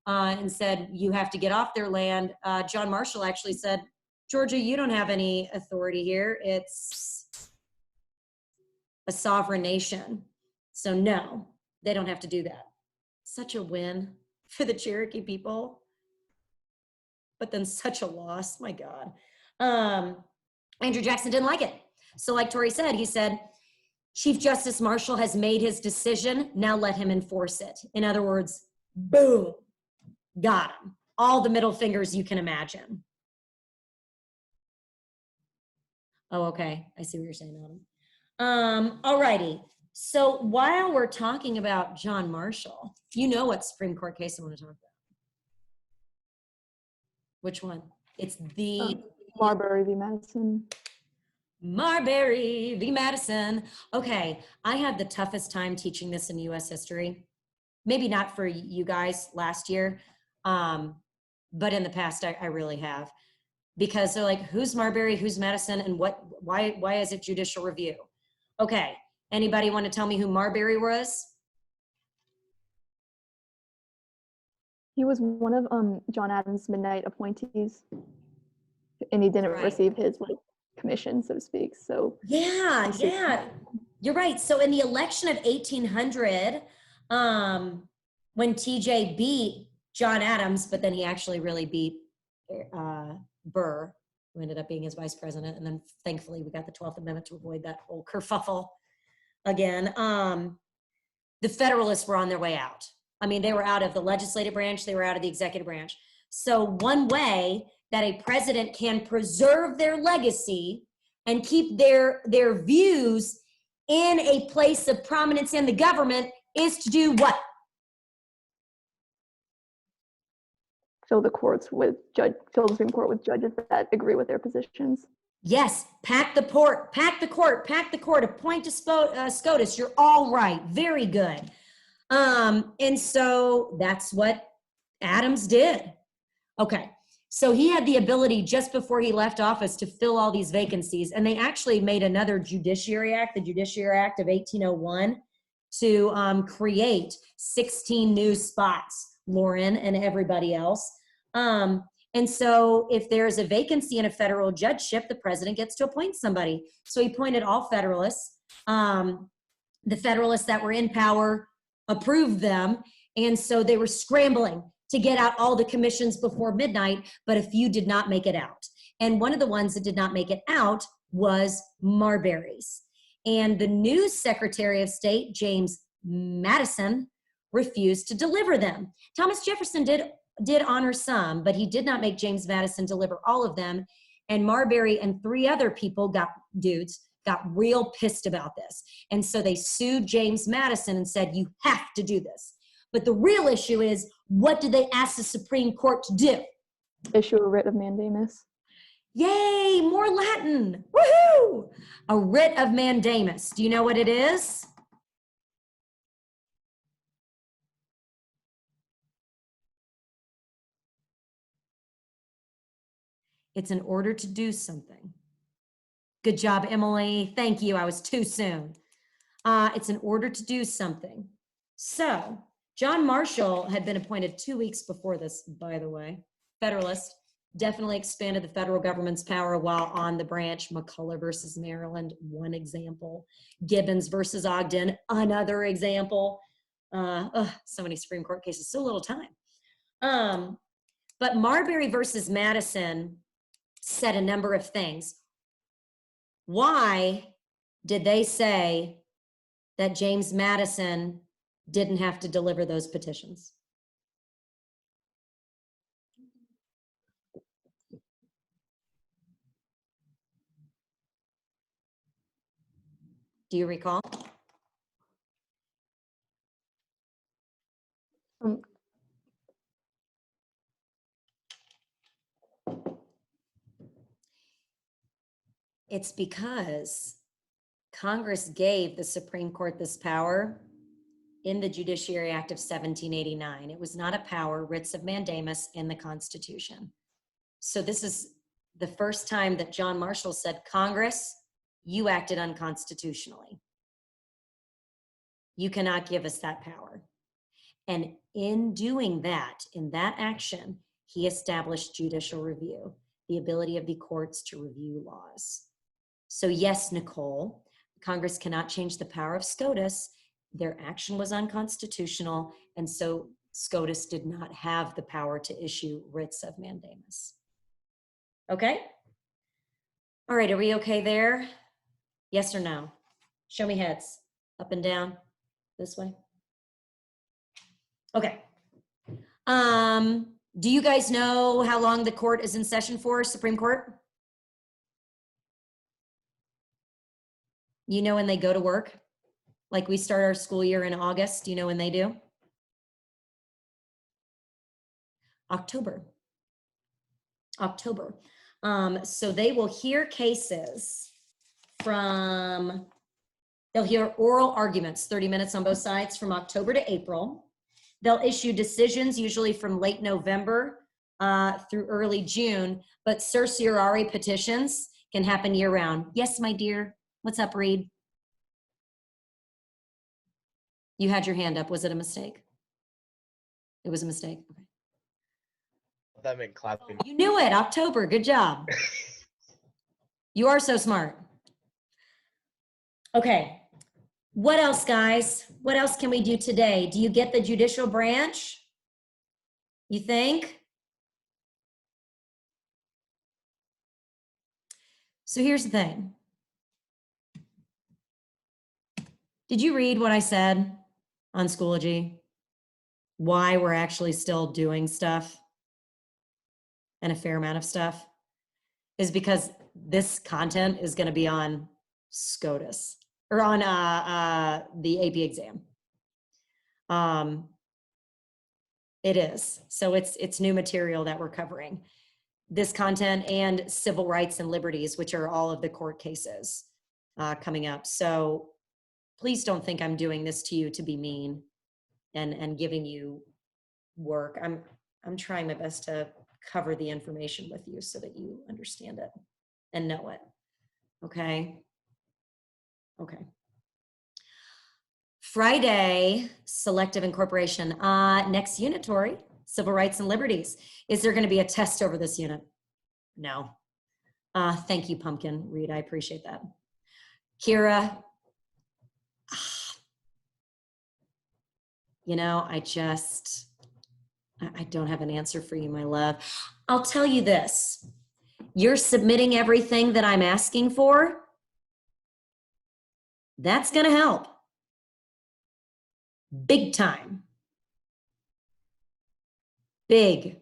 and said, you have to get off their land. John Marshall actually said, Georgia, you don't have any authority here. It's a sovereign nation. So no, they don't have to do that. Such a win for the Cherokee people, but then such a loss, my God. Andrew Jackson didn't like it. So like Tori said, he said, Chief Justice Marshall has made his decision, now let him enforce it. In other words, boom, got him. All the middle fingers you can imagine. Oh, okay, I see what you're saying, Autumn. All righty, so while we're talking about John Marshall, you know what Supreme Court case I want to talk about. Which one? It's the Marbury v. Madison. Marbury v. Madison. Okay, I had the toughest time teaching this in US history. Maybe not for you guys last year, but in the past I really have. Because they're like, who's Marbury, who's Madison, and why is it judicial review? Okay, anybody want to tell me who Marbury was? He was one of John Adams' midnight appointees, and he didn't receive his commission, so to speak. So yeah, you're right. So in the election of 1800, when TJ beat John Adams, but then he actually really beat Burr, who ended up being his vice president, and then thankfully we got the 12th Amendment to avoid that whole kerfuffle again. The Federalists were on their way out. I mean, they were out of the legislative branch, they were out of the executive branch. So one way that a president can preserve their legacy and keep their views in a place of prominence in the government is to do what? Fill the Supreme Court with judges that agree with their positions. Yes, pack the court, appoint a SCOTUS. You're all right. Very good. And so that's what Adams did. Okay, so he had the ability just before he left office to fill all these vacancies, and they actually made another Judiciary Act, the Judiciary Act of 1801, to create 16 new spots Lauren and everybody else. And so if there's a vacancy in a federal judgeship, the president gets to appoint somebody. So he appointed all Federalists. The Federalists that were in power approved them. And so they were scrambling to get out all the commissions before midnight, but a few did not make it out. And one of the ones that did not make it out was Marbury's. And the new Secretary of State, James Madison, refused to deliver them. Thomas Jefferson did honor some, but he did not make James Madison deliver all of them. And Marbury and 3 other people got real pissed about this. And so they sued James Madison and said, you have to do this. But the real issue is, what did they ask the Supreme Court to do? Issue a writ of mandamus. Yay, more Latin. Woohoo! A writ of mandamus. Do you know what it is? It's an order to do something. Good job, Emily. Thank you. I was too soon. It's an order to do something. So John Marshall had been appointed 2 weeks before this, by the way. Federalist. Definitely expanded the federal government's power while on the branch. McCulloch versus Maryland, one example. Gibbons versus Ogden, another example. So many Supreme Court cases, so little time. But Marbury versus Madison said a number of things. Why did they say that James Madison didn't have to deliver those petitions? Do you recall? It's because Congress gave the Supreme Court this power in the Judiciary Act of 1789. It was not a power, writs of mandamus, in the Constitution. So this is the first time that John Marshall said, Congress, you acted unconstitutionally. You cannot give us that power. And in doing that, in that action, he established judicial review, the ability of the courts to review laws. So yes, Nicole, Congress cannot change the power of SCOTUS. Their action was unconstitutional, and so SCOTUS did not have the power to issue writs of mandamus. Okay? All right, are we okay there? Yes or no? Show me heads. Up and down. This way. Okay. Do you guys know how long the court is in session for, Supreme Court? You know when they go to work? Like we start our school year in August. Do you know when they do? October. October. So they will hear cases from, they'll hear oral arguments, 30 minutes on both sides, from October to April. They'll issue decisions usually from late November through early June, but certiorari petitions can happen year round. Yes, my dear. What's up, Reed? You had your hand up. Was it a mistake? It was a mistake. Okay. That meant clapping. You knew it. October. Good job. You are so smart. Okay. What else, guys? What else can we do today? Do you get the judicial branch? You think? So here's the thing. Did you read what I said on Schoology? Why we're actually still doing stuff, and a fair amount of stuff, is because this content is going to be on SCOTUS, or on the AP exam. It is. So it's new material that we're covering. This content and civil rights and liberties, which are all of the court cases coming up. So please don't think I'm doing this to you to be mean and giving you work. I'm trying my best to cover the information with you so that you understand it and know it. Okay? Okay. Friday, selective incorporation. Next unit, Tori, civil rights and liberties. Is there going to be a test over this unit? No. Thank you, Pumpkin. Reed, I appreciate that. Kira, you know, I don't have an answer for you, my love. I'll tell you this. You're submitting everything that I'm asking for. That's going to help. Big time. Big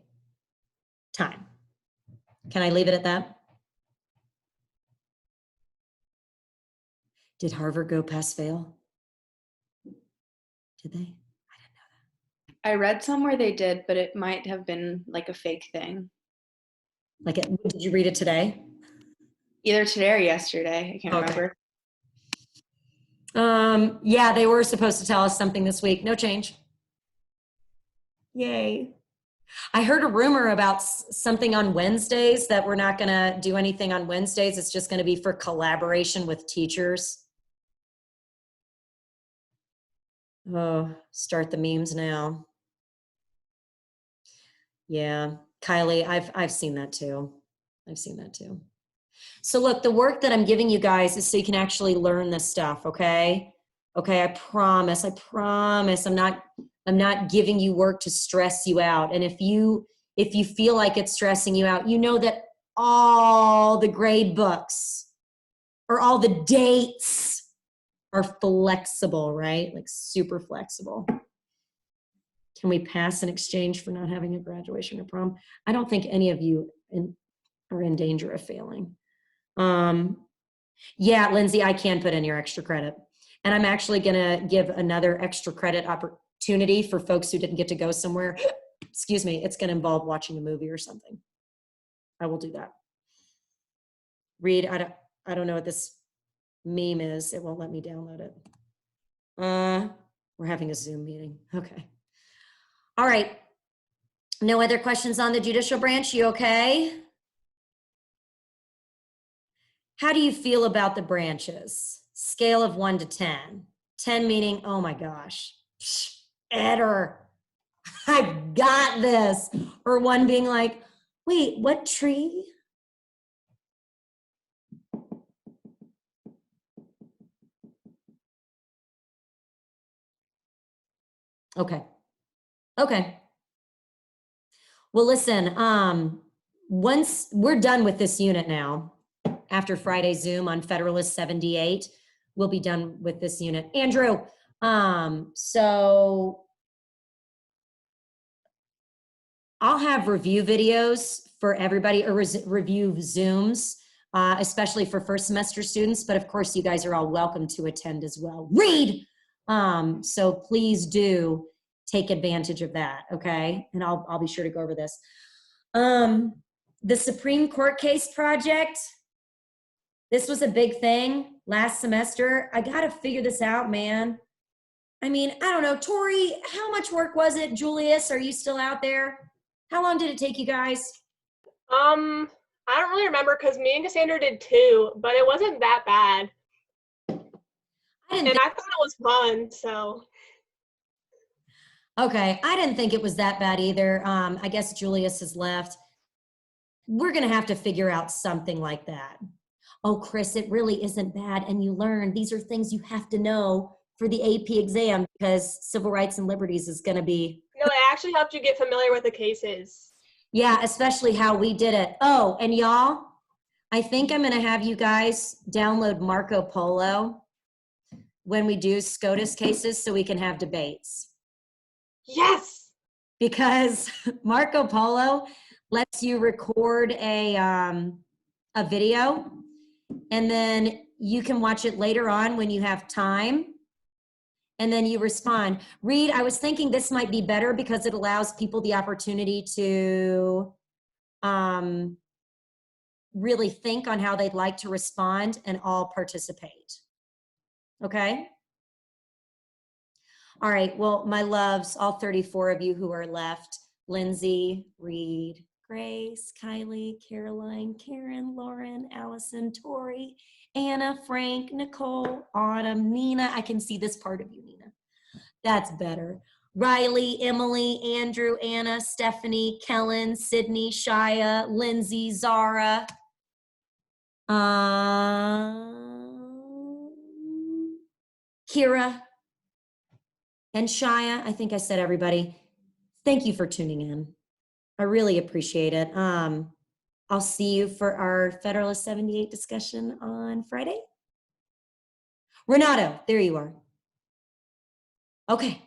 time. Can I leave it at that? Did Harvard go pass fail? Did they? I read somewhere they did, but it might have been like a fake thing. Like, did you read it today? Either today or yesterday. I can't Okay. remember. Yeah, they were supposed to tell us something this week. No change. Yay. I heard a rumor about something on Wednesdays, that we're not going to do anything on Wednesdays. It's just going to be for collaboration with teachers. Oh, start the memes now. Yeah, Kylie, I've seen that too. I've seen that too. So look, the work that I'm giving you guys is so you can actually learn this stuff, okay? Okay, I promise, I'm not giving you work to stress you out. And if you feel like it's stressing you out, you know that all the grade books or all the dates are flexible, right? Like super flexible. Can we pass in exchange for not having a graduation or prom? I don't think any of you are in danger of failing. Yeah, Lindsay, I can put in your extra credit. And I'm actually gonna give another extra credit opportunity for folks who didn't get to go somewhere. Excuse me, it's gonna involve watching a movie or something. I will do that. Reed, I don't know what this meme is. It won't let me download it. We're having a Zoom meeting. Okay. All right. No other questions on the judicial branch? You okay? How do you feel about the branches? Scale of 1 to 10. 10 meaning, oh my gosh, Edder, I've got this. Or 1 being like, wait, what tree? Okay. Okay. Well, listen, once we're done with this unit now, after Friday's Zoom on Federalist 78, we'll be done with this unit. Andrew, so I'll have review videos for everybody, or review Zooms, especially for first semester students, but of course you guys are all welcome to attend as well. Read! So please do take advantage of that, okay? And I'll be sure to go over this. The Supreme Court case project, this was a big thing last semester. I gotta figure this out, man. I mean, I don't know, Tori, how much work was it? Julius, are you still out there? How long did it take you guys? I don't really remember because me and Cassandra did 2, but it wasn't that bad. I thought it was fun, so. Okay, I didn't think it was that bad either. I guess Julius has left. We're gonna have to figure out something like that. Oh, Chris, it really isn't bad, and you learn. These are things you have to know for the AP exam because civil rights and liberties is gonna be. No, it actually helped you get familiar with the cases. Yeah, especially how we did it. Oh, and y'all, I think I'm gonna have you guys download Marco Polo when we do SCOTUS cases so we can have debates. Yes! Because Marco Polo lets you record a video, and then you can watch it later on when you have time, and then you respond. Reed, I was thinking this might be better because it allows people the opportunity to really think on how they'd like to respond and all participate. Okay? All right, well, my loves, all 34 of you who are left, Lindsay, Reed, Grace, Kylie, Caroline, Karen, Lauren, Allison, Tori, Anna, Frank, Nicole, Autumn, Nina. I can see this part of you, Nina. That's better. Riley, Emily, Andrew, Anna, Stephanie, Kellen, Sydney, Shia, Lindsay, Zara. Kira and Shia. I think I said everybody. Thank you for tuning in. I really appreciate it. I'll see you for our Federalist 78 discussion on Friday. Renato, there you are. Okay.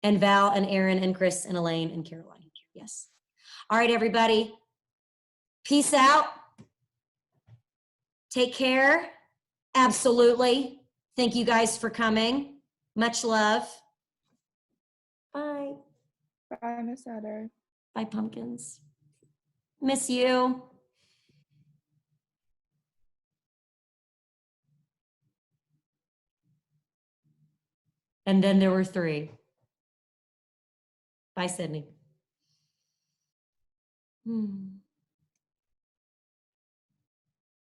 And Val and Aaron and Chris and Elaine and Caroline. Yes. All right, everybody. Peace out. Take care. Absolutely. Thank you guys for coming. Much love. Bye. Bye, Miss Adder. Bye, pumpkins. Miss you. And then there were 3. Bye, Sydney.